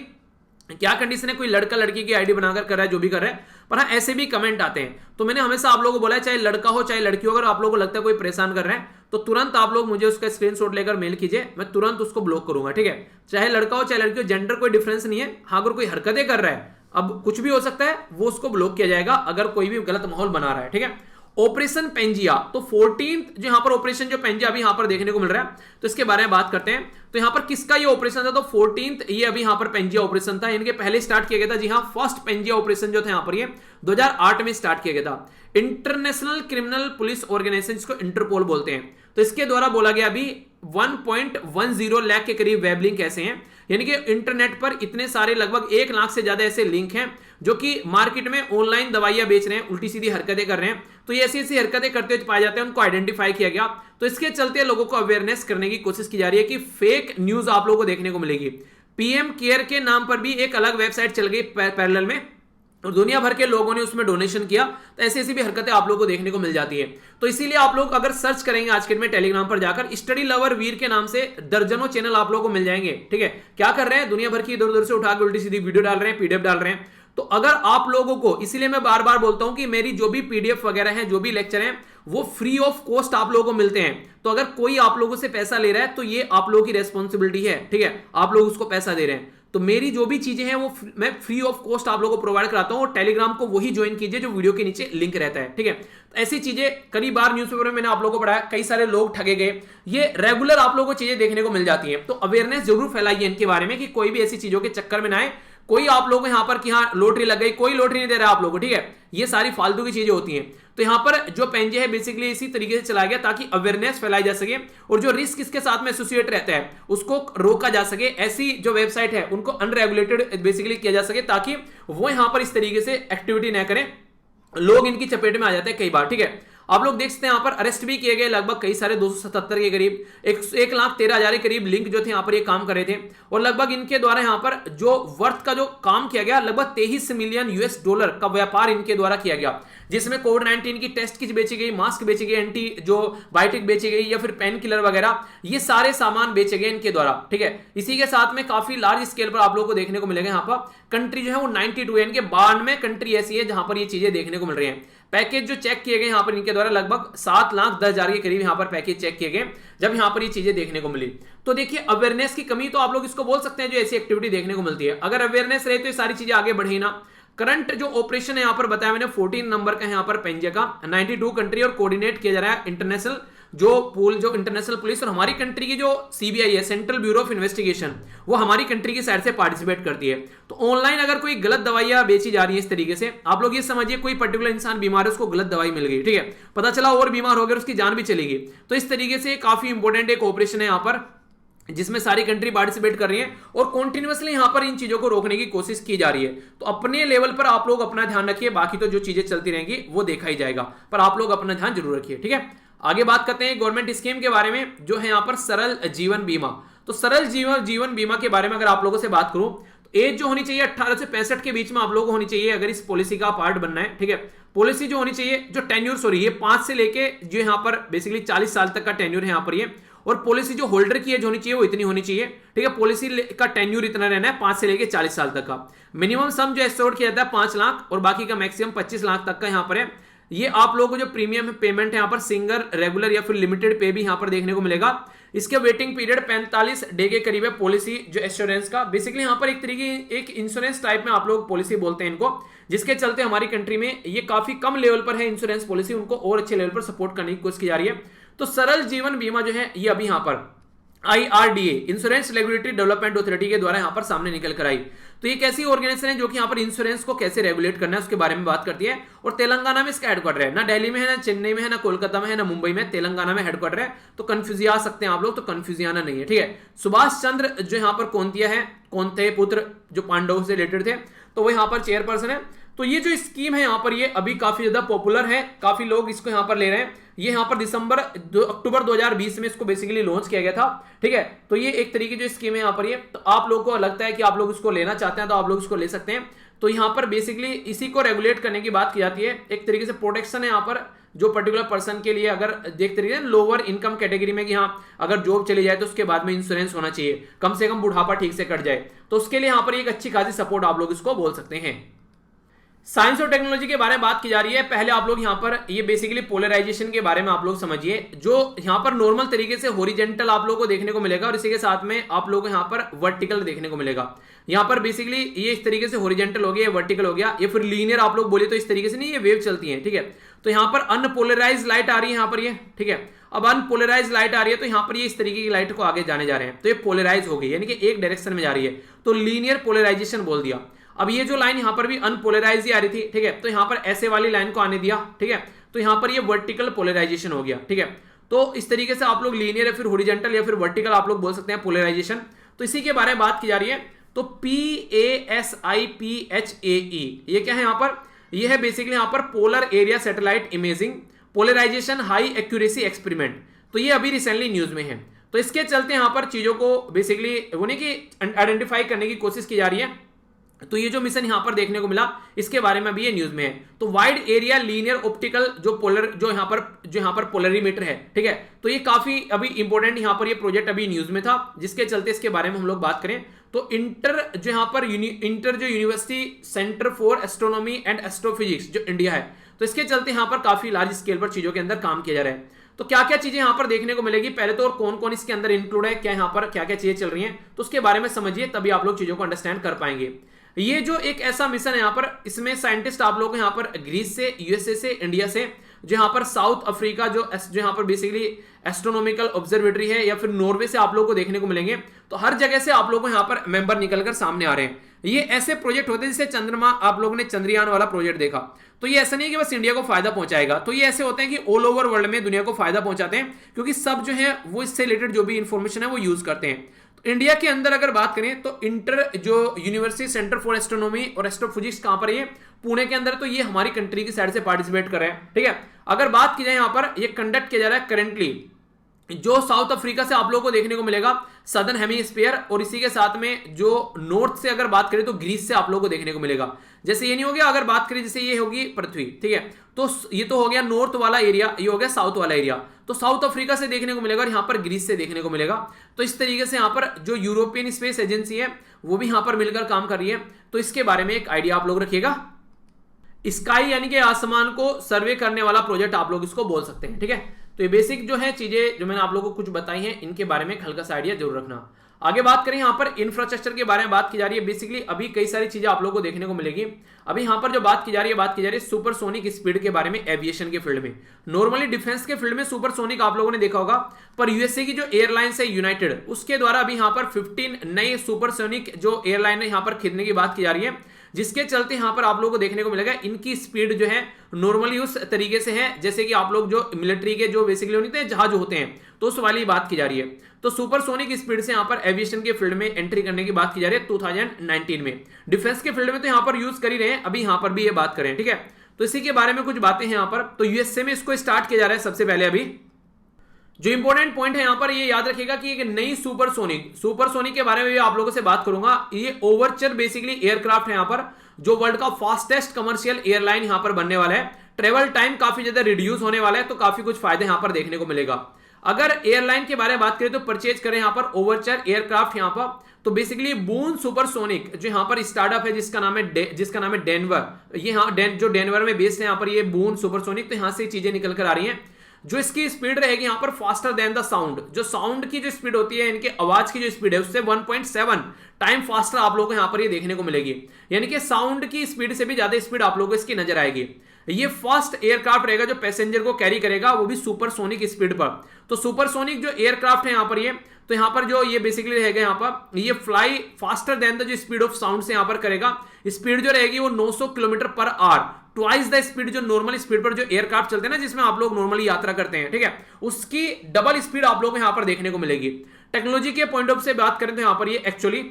क्या कंडीशन है, कोई लड़का लड़की की आईडी बनाकर कर रहा है, जो भी कर रहा है, पर हाँ ऐसे भी कमेंट आते हैं। तो मैंने हमेशा आप लोगों को बोला है, चाहे लड़का हो चाहे लड़की हो, अगर आप लोगों को लगता है कोई परेशान कर रहा है तो तुरंत आप लोग मुझे उसका स्क्रीनशॉट लेकर मेल कीजिए, मैं तुरंत उसको ब्लॉक करूंगा, ठीक है। चाहे लड़का हो चाहे लड़की हो, जेंडर कोई डिफरेंस नहीं है। हाँ अगर कोई हरकतें कर रहा है, अब कुछ भी हो सकता है, वो उसको ब्लॉक किया जाएगा अगर कोई भी गलत माहौल बना रहा है, ठीक है। ऑपरेशन पेंजिया, तो 14th जो यहां पर ऑपरेशन जो पेंजिया अभी यहां पर देखने को मिल रहा है, तो इसके बारे में बात करते हैं। तो यहां पर किसका ये ऑपरेशन था, तो 14th ये अभी यहां पर पेंजिया ऑपरेशन था, इनके पहले स्टार्ट किया गया था। जी हाँ, फर्स्ट पेंजिया ऑपरेशन जो था यहां पर ये 2008 में स्टार्ट किया गया था। इंटरनेशनल क्रिमिनल पुलिस ऑर्गेनाइजेशन, जिसको इंटरपोल बोलते हैं। तो इसके द्वारा बोला गया अभी 1.10 लाख के करीब वेब लिंक ऐसे हैं, यानी कि इंटरनेट पर इतने सारे लगभग 1 लाख से ज्यादा ऐसे लिंक हैं जो कि मार्केट में ऑनलाइन दवाइयां बेच रहे हैं, उल्टी सीधी हरकतें कर रहे हैं। तो ये ऐसी ऐसी हरकतें करते हुए पाए जाते हैं, उनको आइडेंटिफाई किया गया। तो इसके चलते लोगों को अवेयरनेस करने की कोशिश की जा रही है कि फेक न्यूज आप लोगों को देखने को मिलेगी। पीएम केयर के नाम पर भी एक अलग वेबसाइट चल गई पैरेलल में, और दुनिया भर के लोगों ने उसमें डोनेशन किया। तो ऐसी ऐसी भी हरकतें आप लोगों को देखने को मिल जाती है। तो इसीलिए आप लोग अगर सर्च करेंगे आज के में टेलीग्राम पर जाकर, स्टडी लवर वीर के नाम से दर्जनों चैनल आप लोगों को मिल जाएंगे, ठीक है। क्या कर रहे हैं, दुनिया भर की इधर उधर से उठा के उल्टी सीधी वीडियो डाल रहे हैं, पीडीएफ डाल रहे हैं। तो अगर आप लोगों को, इसीलिए मैं बार बार बोलता हूं कि मेरी जो भी पीडीएफ वगैरह है, जो भी लेक्चर हैं, वो फ्री ऑफ कॉस्ट आप लोगों को मिलते हैं। तो अगर कोई आप लोगों से पैसा ले रहा है तो ये आप लोगों की रेस्पॉन्सिबिलिटी है, ठीक है, आप लोग उसको पैसा दे रहे हैं। तो मेरी जो भी चीजें हैं वो मैं फ्री ऑफ कॉस्ट आप लोगों को प्रोवाइड कराता हूं, और टेलीग्राम को वही ज्वाइन कीजिए जो वीडियो के नीचे लिंक रहता है, ठीक है। तो ऐसी चीजें कई बार न्यूज़पेपर में मैंने आप लोगों को पढ़ाया, कई सारे लोग ठगे गए, ये रेगुलर आप लोगों को चीजें देखने को मिल जाती हैं। तो अवेयरनेस जरूर फैलाइए इनके बारे में कि कोई भी ऐसी चीजों के चक्कर में ना आए। कोई आप लोगों को यहाँ पर कि हाँ लॉटरी लग गई, कोई लॉटरी नहीं दे रहा आप लोगों को, ठीक है। ये सारी फालतू की चीजें होती हैं। तो यहाँ पर जो पेंजे है बेसिकली इसी तरीके से चलाया गया ताकि अवेयरनेस फैलाई जा सके और जो रिस्क इसके साथ में एसोसिएट रहता है उसको रोका जा सके। ऐसी जो वेबसाइट है उनको अनरेगुलेटेड बेसिकली किया जा सके ताकि वो यहाँ पर इस तरीके से एक्टिविटी न करें। लोग इनकी चपेट में आ जाते हैं कई बार, ठीक है। आप लोग देख सकते हैं यहाँ पर अरेस्ट भी किए गए लगभग कई सारे 277 के करीब, 1,13,000 के करीब लिंक जो थे यहाँ पर ये काम कर रहे थे। और लगभग इनके द्वारा यहाँ पर जो वर्थ का जो काम किया गया लगभग 23 मिलियन US$ का व्यापार इनके द्वारा किया गया, जिसमें कोविड-19 की टेस्ट किट बेची गई, मास्क बेची गई, एंटी जो बायोटिक बेची गई या फिर पेन किलर वगैरह, ये सारे सामान बेचे गए इनके द्वारा, ठीक है। इसी के साथ में काफी लार्ज स्केल पर आप लोग को देखने को मिलेगा। यहाँ पर कंट्री जो है वो 92 है, इनके 92 कंट्री ऐसी है जहां पर ये चीजें देखने को मिल रही हैं। पैकेज जो चेक किए गए यहाँ पर इनके द्वारा लगभग 7,10,000 के करीब यहाँ पर पैकेज चेक किए गए जब यहाँ पर ये चीजें देखने को मिली। तो देखिए अवेयरनेस की कमी तो आप लोग इसको बोल सकते हैं जो ऐसी एक्टिविटी देखने को मिलती है। अगर अवेयरनेस रहे तो ये सारी चीजें आगे बढ़ी ना। करंट जो ऑपरेशन है यहाँ पर बताया मैंने 14 नंबर का यहाँ पर पेंजे का 92 कंट्री और कोऑर्डिनेट किया जा रहा है इंटरनेशनल जो पूल जो इंटरनेशनल पुलिस और हमारी कंट्री की जो सीबीआई है सेंट्रल ब्यूरो ऑफ इन्वेस्टिगेशन वो हमारी कंट्री की साइड से पार्टिसिपेट करती है। तो ऑनलाइन अगर कोई गलत दवाइयां बेची जा रही है इस तरीके से, आप लोग ये समझिए कोई पर्टिकुलर इंसान बीमार है उसको गलत दवाई मिल गई, ठीक है, पता चला और बीमार हो गया उसकी जान भी चलेगी। तो इस तरीके से काफी इंपॉर्टेंट एक ऑपरेशन है यहाँ पर जिसमें सारी कंट्री पार्टिसिपेट कर रही है और कॉन्टिन्यूअसली यहां पर इन चीजों को रोकने की कोशिश की जा रही है। तो अपने लेवल पर आप लोग अपना ध्यान रखिए, बाकी तो जो चीजें चलती रहेंगी वो देखा ही जाएगा, पर आप लोग अपना ध्यान जरूर रखिए, ठीक है। आगे बात करते हैं गवर्नमेंट स्कीम के बारे में जो है यहाँ पर सरल जीवन बीमा। तो सरल जीवन बीमा के बारे में अगर आप लोगों से बात करूं तो एज जो होनी चाहिए 18 से 65 के बीच में आप लोगों को होनी चाहिए अगर इस पॉलिसी का पार्ट बनना है, ठीक है। पॉलिसी जो होनी चाहिए जो टेन्योर ये 5 से लेके जो यहाँ पर बेसिकली 40 साल तक का टेन्योर है यहाँ पर ये, और पॉलिसी जो होल्डर की एज होनी चाहिए वो इतनी होनी चाहिए, ठीक है। पॉलिसी का टेन्योर इतना रहना है 5 से लेके 40 साल तक का। मिनिमम सम जो एश्योर्ड किया जाता है 5 लाख और बाकी का मैक्सिमम 25 लाख तक का यहाँ पर है। ये आप लोगों को जो प्रीमियम पेमेंट है यहाँ पर सिंगल, रेगुलर या फिर लिमिटेड पे भी यहाँ पर देखने को मिलेगा। इसके वेटिंग पीरियड 45 डे के करीब है। पॉलिसी जो एश्योरेंस का बेसिकली यहाँ पर एक तरीके एक इंश्योरेंस टाइप में आप लोग पॉलिसी बोलते हैं इनको, जिसके चलते हमारी कंट्री में ये काफी कम लेवल पर है इंश्योरेंस पॉलिसी, उनको और अच्छे लेवल पर सपोर्ट करने की कोशिश की जा रही है। तो सरल जीवन बीमा जो है ये अभी यहाँ पर IRDA insurance regulatory development authority के द्वारा यहाँ पर सामने निकल कर आई। तो ये कैसी ऑर्गेनाइजेशन है जो कि यहाँ पर इंश्योरेंस को कैसे रेगुलेट करना है उसके बारे में बात करती है। और तेलंगाना में इसका हेडक्वार्टर है, ना दिल्ली में है, ना चेन्नई में है, ना कोलकाता में है, ना मुंबई में, तेलंगाना में हेडक्वार्टर है। तो कंफ्यूज आ सकते हैं आप लोग, तो कंफ्यूज आना नहीं है, ठीक है। सुभाष चंद्र जो यहाँ पर कौंतिया है, कौनते पुत्र जो पांडवों से रिलेटेड थे, तो वो यहाँ पर चेयरपर्सन है। तो ये जो स्कीम है यहाँ पर ये अभी काफी ज्यादा पॉपुलर है, काफी लोग इसको यहाँ पर ले रहे हैं। ये यहाँ पर अक्टूबर 2020 में इसको बेसिकली लॉन्च किया गया था, ठीक है। तो ये एक तरीके जो स्कीम है यहाँ पर ये, तो आप लोगों को लगता है कि आप लोग इसको लेना चाहते हैं तो आप लोग इसको ले सकते हैं। तो यहाँ पर बेसिकली इसी को रेगुलेट करने की बात की जाती है। एक तरीके से प्रोटेक्शन है यहाँ पर जो पर्टिकुलर पर्सन के लिए, अगर देख तरीके लोअर इनकम कैटेगरी में कि हाँ अगर जॉब चली जाए तो उसके बाद में इंश्योरेंस होना चाहिए, कम से कम बुढ़ापा ठीक से कट जाए, तो उसके लिए यहाँ पर एक अच्छी खासी सपोर्ट आप लोग इसको बोल सकते हैं। साइंस और टेक्नोलॉजी के बारे में बात की जा रही है। पहले आप लोग यहाँ पर ये बेसिकली पोलराइजेशन के बारे में आप लोग समझिए, जो यहाँ पर नॉर्मल तरीके से हॉरिजॉन्टल आप लोगों को देखने को मिलेगा और इसी के साथ में आप लोगों को यहाँ पर वर्टिकल देखने को मिलेगा। यहाँ पर बेसिकली ये इस तरीके से हॉरिजॉन्टल हो गया, वर्टिकल हो गया, या फिर लीनियर आप लोग बोले तो इस तरीके से नहीं, ये वेव चलती है, ठीक है। तो यहाँ पर अनपोलराइज लाइट आ रही है यहाँ पर ये, ठीक है। अब अनपोलराइज लाइट आ रही है तो यहाँ पर ये इस तरीके की लाइट को आगे जाने जा रहे हैं, तो ये पोलराइज हो गई, यानी कि एक डायरेक्शन में जा रही है, तो लीनियर पोलराइजेशन बोल दिया। अब ये जो लाइन यहाँ पर भी अनपोलराइज ही आ रही थी, ठीक है, तो यहाँ पर ऐसे वाली लाइन को आने दिया, ठीक है, तो यहाँ पर ये वर्टिकल पोलराइजेशन हो गया, ठीक है। तो इस तरीके से आप लोग लीनियर या फिर हॉरिजॉन्टल या फिर वर्टिकल आप लोग बोल सकते हैं पोलराइजेशन। तो इसी के बारे में बात की जा रही है। तो PASIPHAE ये क्या है यहाँ पर, ये है बेसिकली यहाँ पर polar area satellite imaging polarisation high accuracy experiment. तो ये अभी रिसेंटली न्यूज में है। तो इसके चलते यहाँ पर चीजों को बेसिकली होने की आइडेंटिफाई करने की कोशिश की जा रही है। तो ये जो मिशन यहां पर देखने को मिला इसके बारे में भी ये न्यूज में है। तो वाइड एरिया लीनियर ऑप्टिकल जो यहां पर पोलरीमीटर है, ठीक है, तो ये काफी अभी इंपॉर्टेंट यहां पर ये प्रोजेक्ट अभी न्यूज में था, जिसके चलते इसके बारे में हम लोग बात करें तो इंटर जो university centre for astronomy and astrophysics जो इंडिया है, तो इसके चलते यहां पर काफी लार्ज स्केल पर चीजों के अंदर काम किया जा रहा है। तो क्या क्या चीजें यहां पर देखने को मिलेगी पहले तो, और कौन कौन इसके अंदर इंक्लूड है, क्या यहां पर क्या क्या चीजें चल रही हैं, तो उसके बारे में समझिए, तभी आप लोग चीजों को अंडरस्टैंड कर पाएंगे। ये जो एक ऐसा मिशन है यहाँ पर, इसमें साइंटिस्ट आप लोग यहाँ पर ग्रीस से, यूएसए से, इंडिया से, जो यहाँ पर साउथ अफ्रीका जो यहाँ पर बेसिकली एस्ट्रोनॉमिकल ऑब्जर्वेटरी है, या फिर नॉर्वे से आप लोगों को देखने को मिलेंगे। तो हर जगह से आप लोगों को यहाँ पर मेंबर निकलकर सामने आ रहे हैं। ये ऐसे प्रोजेक्ट होते हैं जैसे चंद्रमा, आप लोगों ने चंद्रयान वाला प्रोजेक्ट देखा, तो ये ऐसा नहीं है कि बस इंडिया को फायदा पहुंचाएगा, तो ये ऐसे होते हैं कि ऑल ओवर वर्ल्ड में दुनिया को फायदा पहुंचाते हैं, क्योंकि सब जो है वो इससे रिलेटेड जो भी इंफॉर्मेशन है वो यूज करते हैं। तो इंडिया के अंदर अगर बात करें तो इंटर जो यूनिवर्सिटी सेंटर फॉर एस्ट्रोनॉमी और एस्ट्रोफिजिक्स कहां पर, ये पुणे के अंदर, तो ये हमारी कंट्री की साइड से पार्टिसिपेट कर रहे हैं। ठीक है, अगर बात की जाए यहां पर, ये कंडक्ट किया जा रहा है करेंटली जो साउथ अफ्रीका से आप लोगों को देखने को मिलेगा, सदर्न हेमीस्फीयर, और इसी के साथ में जो नॉर्थ से अगर बात करें तो ग्रीस से आप लोगों को देखने को मिलेगा। जैसे ये नहीं हो गया, अगर बात करें जैसे ये होगी पृथ्वी, ठीक है, तो ये तो हो गया नॉर्थ वाला एरिया, ये हो गया साउथ वाला एरिया, तो साउथ अफ्रीका से देखने को मिलेगा और यहां पर ग्रीस से देखने को मिलेगा। तो इस तरीके से यहां पर जो यूरोपियन स्पेस एजेंसी है वो भी यहां पर मिलकर काम कर रही है। तो इसके बारे में एक आइडिया आप लोग रखिएगा। स्काई यानी कि आसमान को सर्वे करने वाला प्रोजेक्ट आप लोग इसको बोल सकते हैं। ठीक है, तो ये बेसिक जो है चीजें जो मैंने आप लोगों को कुछ बताई हैं, इनके बारे में हल्का सा आइडिया जरूर रखना। आगे बात करें, यहां पर इंफ्रास्ट्रक्चर के बारे में बात की जा रही है। बेसिकली अभी कई सारी चीजें आप लोगों को देखने को मिलेगी। अभी यहां पर जो बात की जा रही है सुपरसोनिक स्पीड के बारे में, एविएशन के फील्ड में। नॉर्मली डिफेंस के फील्ड में सुपरसोनिक आप लोगों ने देखा होगा, पर यूएसए की जो एयरलाइंस है यूनाइटेड, उसके द्वारा अभी यहां पर 15 नए सुपरसोनिक जो एयरलाइन है यहां पर खरीदने की बात की जा रही है, जिसके चलते यहां पर आप लोगों को देखने को मिलेगा इनकी स्पीड जो है नॉर्मली उस तरीके से है जैसे कि आप लोग जो मिलिट्री के जो बेसिकली नहीं थे जहाज होते हैं, तो उस वाली बात की जा रही है। तो सुपरसोनिक स्पीड से यहां पर एविएशन के फील्ड में एंट्री करने की बात की जा रही है 2019 में। डिफेंस के फील्ड में तो यहां पर यूज कर ही रहे हैं, अभी यहां पर भी ये बात करें। ठीक है, तो इसी के बारे में कुछ बातें हैं यहां पर। तो यूएसए में इसको स्टार्ट किया जा रहा है सबसे पहले। अभी जो इंपॉर्टेंट पॉइंट है यहां पर ये याद रखिएगा कि एक नई सुपरसोनिक के बारे में भी आप लोगों से बात करूंगा। ये ओवरचर बेसिकली एयरक्राफ्ट है यहां पर, जो वर्ल्ड का फास्टेस्ट कमर्शियल एयरलाइन यहां पर बनने वाला है। ट्रेवल टाइम काफी ज्यादा रिड्यूस होने वाला है, तो काफी कुछ फायदे यहां पर देखने को मिलेगा। अगर एयरलाइन के बारे में बात करें तो परचेज करें यहां पर ओवरचर एयरक्राफ्ट यहां पर, तो बेसिकली बून सुपरसोनिक जो यहां पर स्टार्टअप है जिसका नाम है डेनवर, ये जो डेनवर में बेस्ड है यहां पर ये बून सुपरसोनिक, तो यहां से चीजें निकल कर आ रही हैं। जो इसकी स्पीड रहेगी यहां पर फास्टर देन द साउंड, जो साउंड की जो स्पीड होती है, इनके आवाज की जो स्पीड है उससे 1.7 टाइम फास्टर आप लोगों को यहां पर ये देखने को मिलेगी। यानी कि साउंड की स्पीड से भी ज्यादा स्पीड आप लोगों को इसकी नजर आएगी। ये फर्स्ट एयरक्राफ्ट रहेगा जो पैसेंजर को कैरी करेगा, वो भी सुपरसोनिक स्पीड पर। तो सुपरसोनिक जो एयरक्राफ्ट है यहां पर ये, तो यहां पर जो ये बेसिकली रहेगा यहां पर ये फ्लाई फास्टर देन द जो स्पीड ऑफ साउंड से यहां पर करेगा। स्पीड जो रहेगी वो 900 kilometre per hour, twice the speed जो नॉर्मल स्पीड पर जो एयरक्राफ्ट चलते हैं ना, जिसमें आप लोग नॉर्मली यात्रा करते हैं, ठीक है, उसकी डबल स्पीड आप लोगों को यहां पर देखने को मिलेगी। टेक्नोलॉजी के पॉइंट ऑफ से बात करें तो यहां पर ये एक्चुअली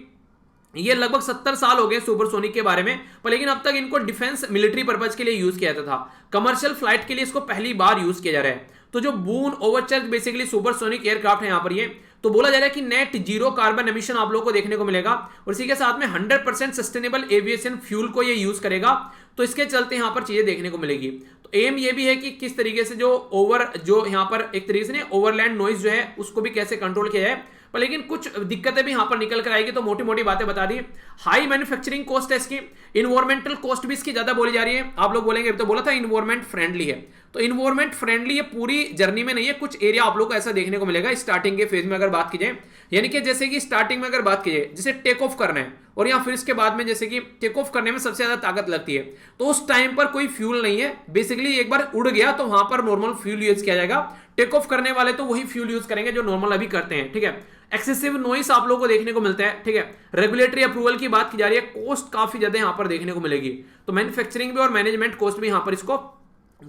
ये लगभग 70 साल हो गए सुपरसोनिक के बारे में, पर लेकिन अब तक इनको डिफेंस मिलिट्री पर्पज के लिए यूज किया जाता था। कमर्शियल फ्लाइट के लिए इसको पहली बार यूज किया जा रहा है। तो जो बून ओवरचर बेसिकली सुपरसोनिक एयरक्राफ्ट है यहां पर ये, तो बोला जा रहा है कि नेट जीरो कार्बन एमिशन आप लोगों को देखने को मिलेगा, और इसी के साथ में 100% सस्टेनेबल एविएशन फ्यूल को ये यूज करेगा। तो इसके चलते यहां पर चीजें देखने को मिलेगी। तो एम ये भी है कि किस तरीके से जो यहां पर एक तरीके से ओवरलैंड नॉइज जो है उसको भी कैसे कंट्रोल किया जाए, पर लेकिन कुछ दिक्कतें भी यहां पर निकल कर आएगी। तो मोटी मोटी बातें बता दी। हाई मैन्युफैक्चरिंग कॉस्ट है इसकी, इन्वायरमेंटल कॉस्ट भी इसकी ज्यादा बोली जा रही है। आप लोग बोलेंगे तो बोला था इन्वायरमेंट फ्रेंडली है, तो इन्वायरमेंट फ्रेंडली ये पूरी जर्नी में नहीं है, कुछ एरिया आप लोग को ऐसा देखने को मिलेगा स्टार्टिंग के फेज में अगर बात की जाए। यानी कि जैसे कि स्टार्टिंग में अगर बात की जाए जैसे टेक ऑफ करना है, और या फिर इसके बाद में जैसे कि टेक ऑफ करने में सबसे ज्यादा ताकत लगती है, तो उस टाइम पर कोई फ्यूल नहीं है। बेसिकली एक बार उड़ गया तो वहां पर नॉर्मल फ्यूल यूज किया जाएगा। टेक ऑफ करने वाले तो वही फ्यूल यूज करेंगे जो नॉर्मल अभी करते हैं, ठीक है। एक्सेसिव नॉइस आप लोगों को देखने को मिलता है, ठीक है। रेगुलेटरी अप्रूवल की बात की जा रही है, कॉस्ट काफी ज्यादा यहां पर देखने को मिलेगी। तो मैन्युफैक्चरिंग भी और मैनेजमेंट कॉस्ट भी यहां पर इसको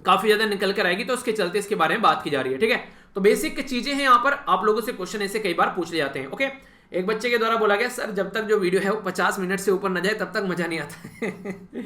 काफी ज्यादा निकल कर आएगी, तो उसके चलते इसके बारे में बात की जा रही है, ठीक है। तो बेसिक चीजें हैं यहां पर, आप लोगों से क्वेश्चन ऐसे कई बार पूछ ले जाते हैं। ओके, एक बच्चे के द्वारा बोला गया सर जब तक जो वीडियो है वो 50 मिनट से ऊपर न जाए तब तक मजा नहीं आता है।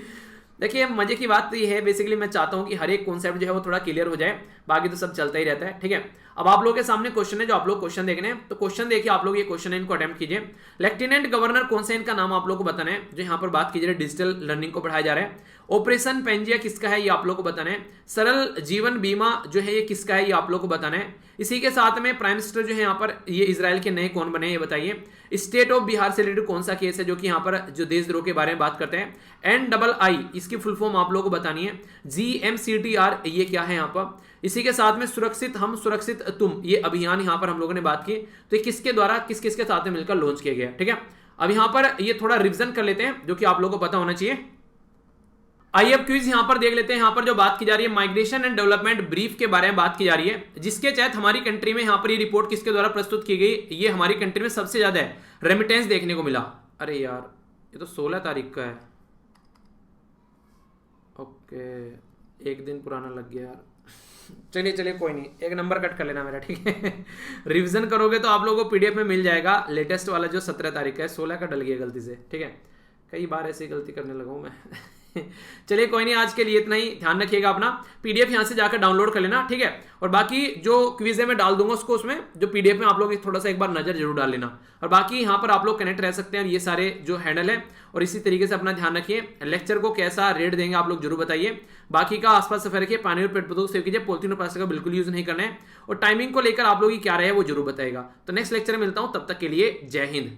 देखिए मजे की बात तो ये है, बेसिकली मैं चाहता हूं कि हर एक कॉन्सेप्ट जो है वो थोड़ा क्लियर हो जाए, बाकी तो सब चलता ही रहता है, ठीक है। अब आप लोगों के सामने क्वेश्चन है, जो आप लोग क्वेश्चन देखने हैं, तो क्वेश्चन देखिए आप लोग, ये क्वेश्चन है इनको अटेम्प्ट कीजिए। लेफ्टिनेंट गवर्नर कौन से इनका नाम आप लोग को बताना है, जो यहाँ पर बात की जा रही है डिजिटल लर्निंग को बढ़ाया जा रहा है। ऑपरेशन पेंजिया किसका है ये आप लोग को बताना है। सरल जीवन बीमा जो है ये किसका है ये आप लोग को बताना है। इसी के साथ में प्राइम मिनिस्टर जो है यहाँ पर ये इजराइल के नए कौन बने ये बताइए। स्टेट ऑफ बिहार से रिलेटेड कौन सा केस है जो कि यहाँ पर जो देशद्रोह के बारे में बात करते हैं। NII इसकी फुल फॉर्म आप लोगों को बतानी है। GMCTR ये क्या है यहाँ पर। इसी के साथ में सुरक्षित हम सुरक्षित तुम ये अभियान यहाँ पर हम लोगों ने बात की, तो ये किसके द्वारा किस किसके साथ में मिलकर लॉन्च किया गया, ठीक है। अब यहां पर ये थोड़ा रिविजन कर लेते हैं जो कि आप लोगों को पता होना चाहिए। आइए अब क्विज यहां पर देख लेते हैं। यहां पर जो बात की जा रही है माइग्रेशन एंड डेवलपमेंट ब्रीफ के बारे में बात की जा रही है, जिसके तहत हमारी कंट्री में यहां पर ये रिपोर्ट किसके द्वारा प्रस्तुत की गई, ये हमारी कंट्री में सबसे ज्यादा है रेमिटेंस देखने को मिला। अरे यार ये तो 16 तारीख का है, ओके एक दिन पुराना लग गया यार। चलिए चलिए कोई नहीं, एक नंबर कट कर लेना मेरा, ठीक है। रिवीजन करोगे तो आप लोगों को पीडीएफ में मिल जाएगा लेटेस्ट वाला जो 17 तारीख का है, 16 का डल गया गलती से, ठीक है। कई बार ऐसी गलती करने लगा हूं मैं। चलिए कोई नहीं, आज के लिए इतना ही, ध्यान रखिएगा अपना। पीडीएफ यहां से जाकर डाउनलोड कर लेना, ठीक है। और बाकी जो क्विज है मैं डाल दूंगा उसको, उसमें जो पीडीएफ में आप लोग थोड़ा सा एक बार नजर जरूर डाल लेना। और बाकी यहां पर आप लोग कनेक्ट रह सकते हैं, ये सारे जो हैंडल है, और इसी तरीके से अपना ध्यान रखिए। लेक्चर को कैसा रेट देंगे आप लोग जरूर बताइए। बाकी का आसपास सफर रखिए, पानी और पेट पौधों को सेव कीजिए, पॉलिथीन और प्लास्टिक का बिल्कुल यूज नहीं करना है। और टाइमिंग को लेकर आप लोग की क्या रहे वो जरूर बताएगा। तो नेक्स्ट लेक्चर में मिलता हूं, तब तक के लिए जय हिंद।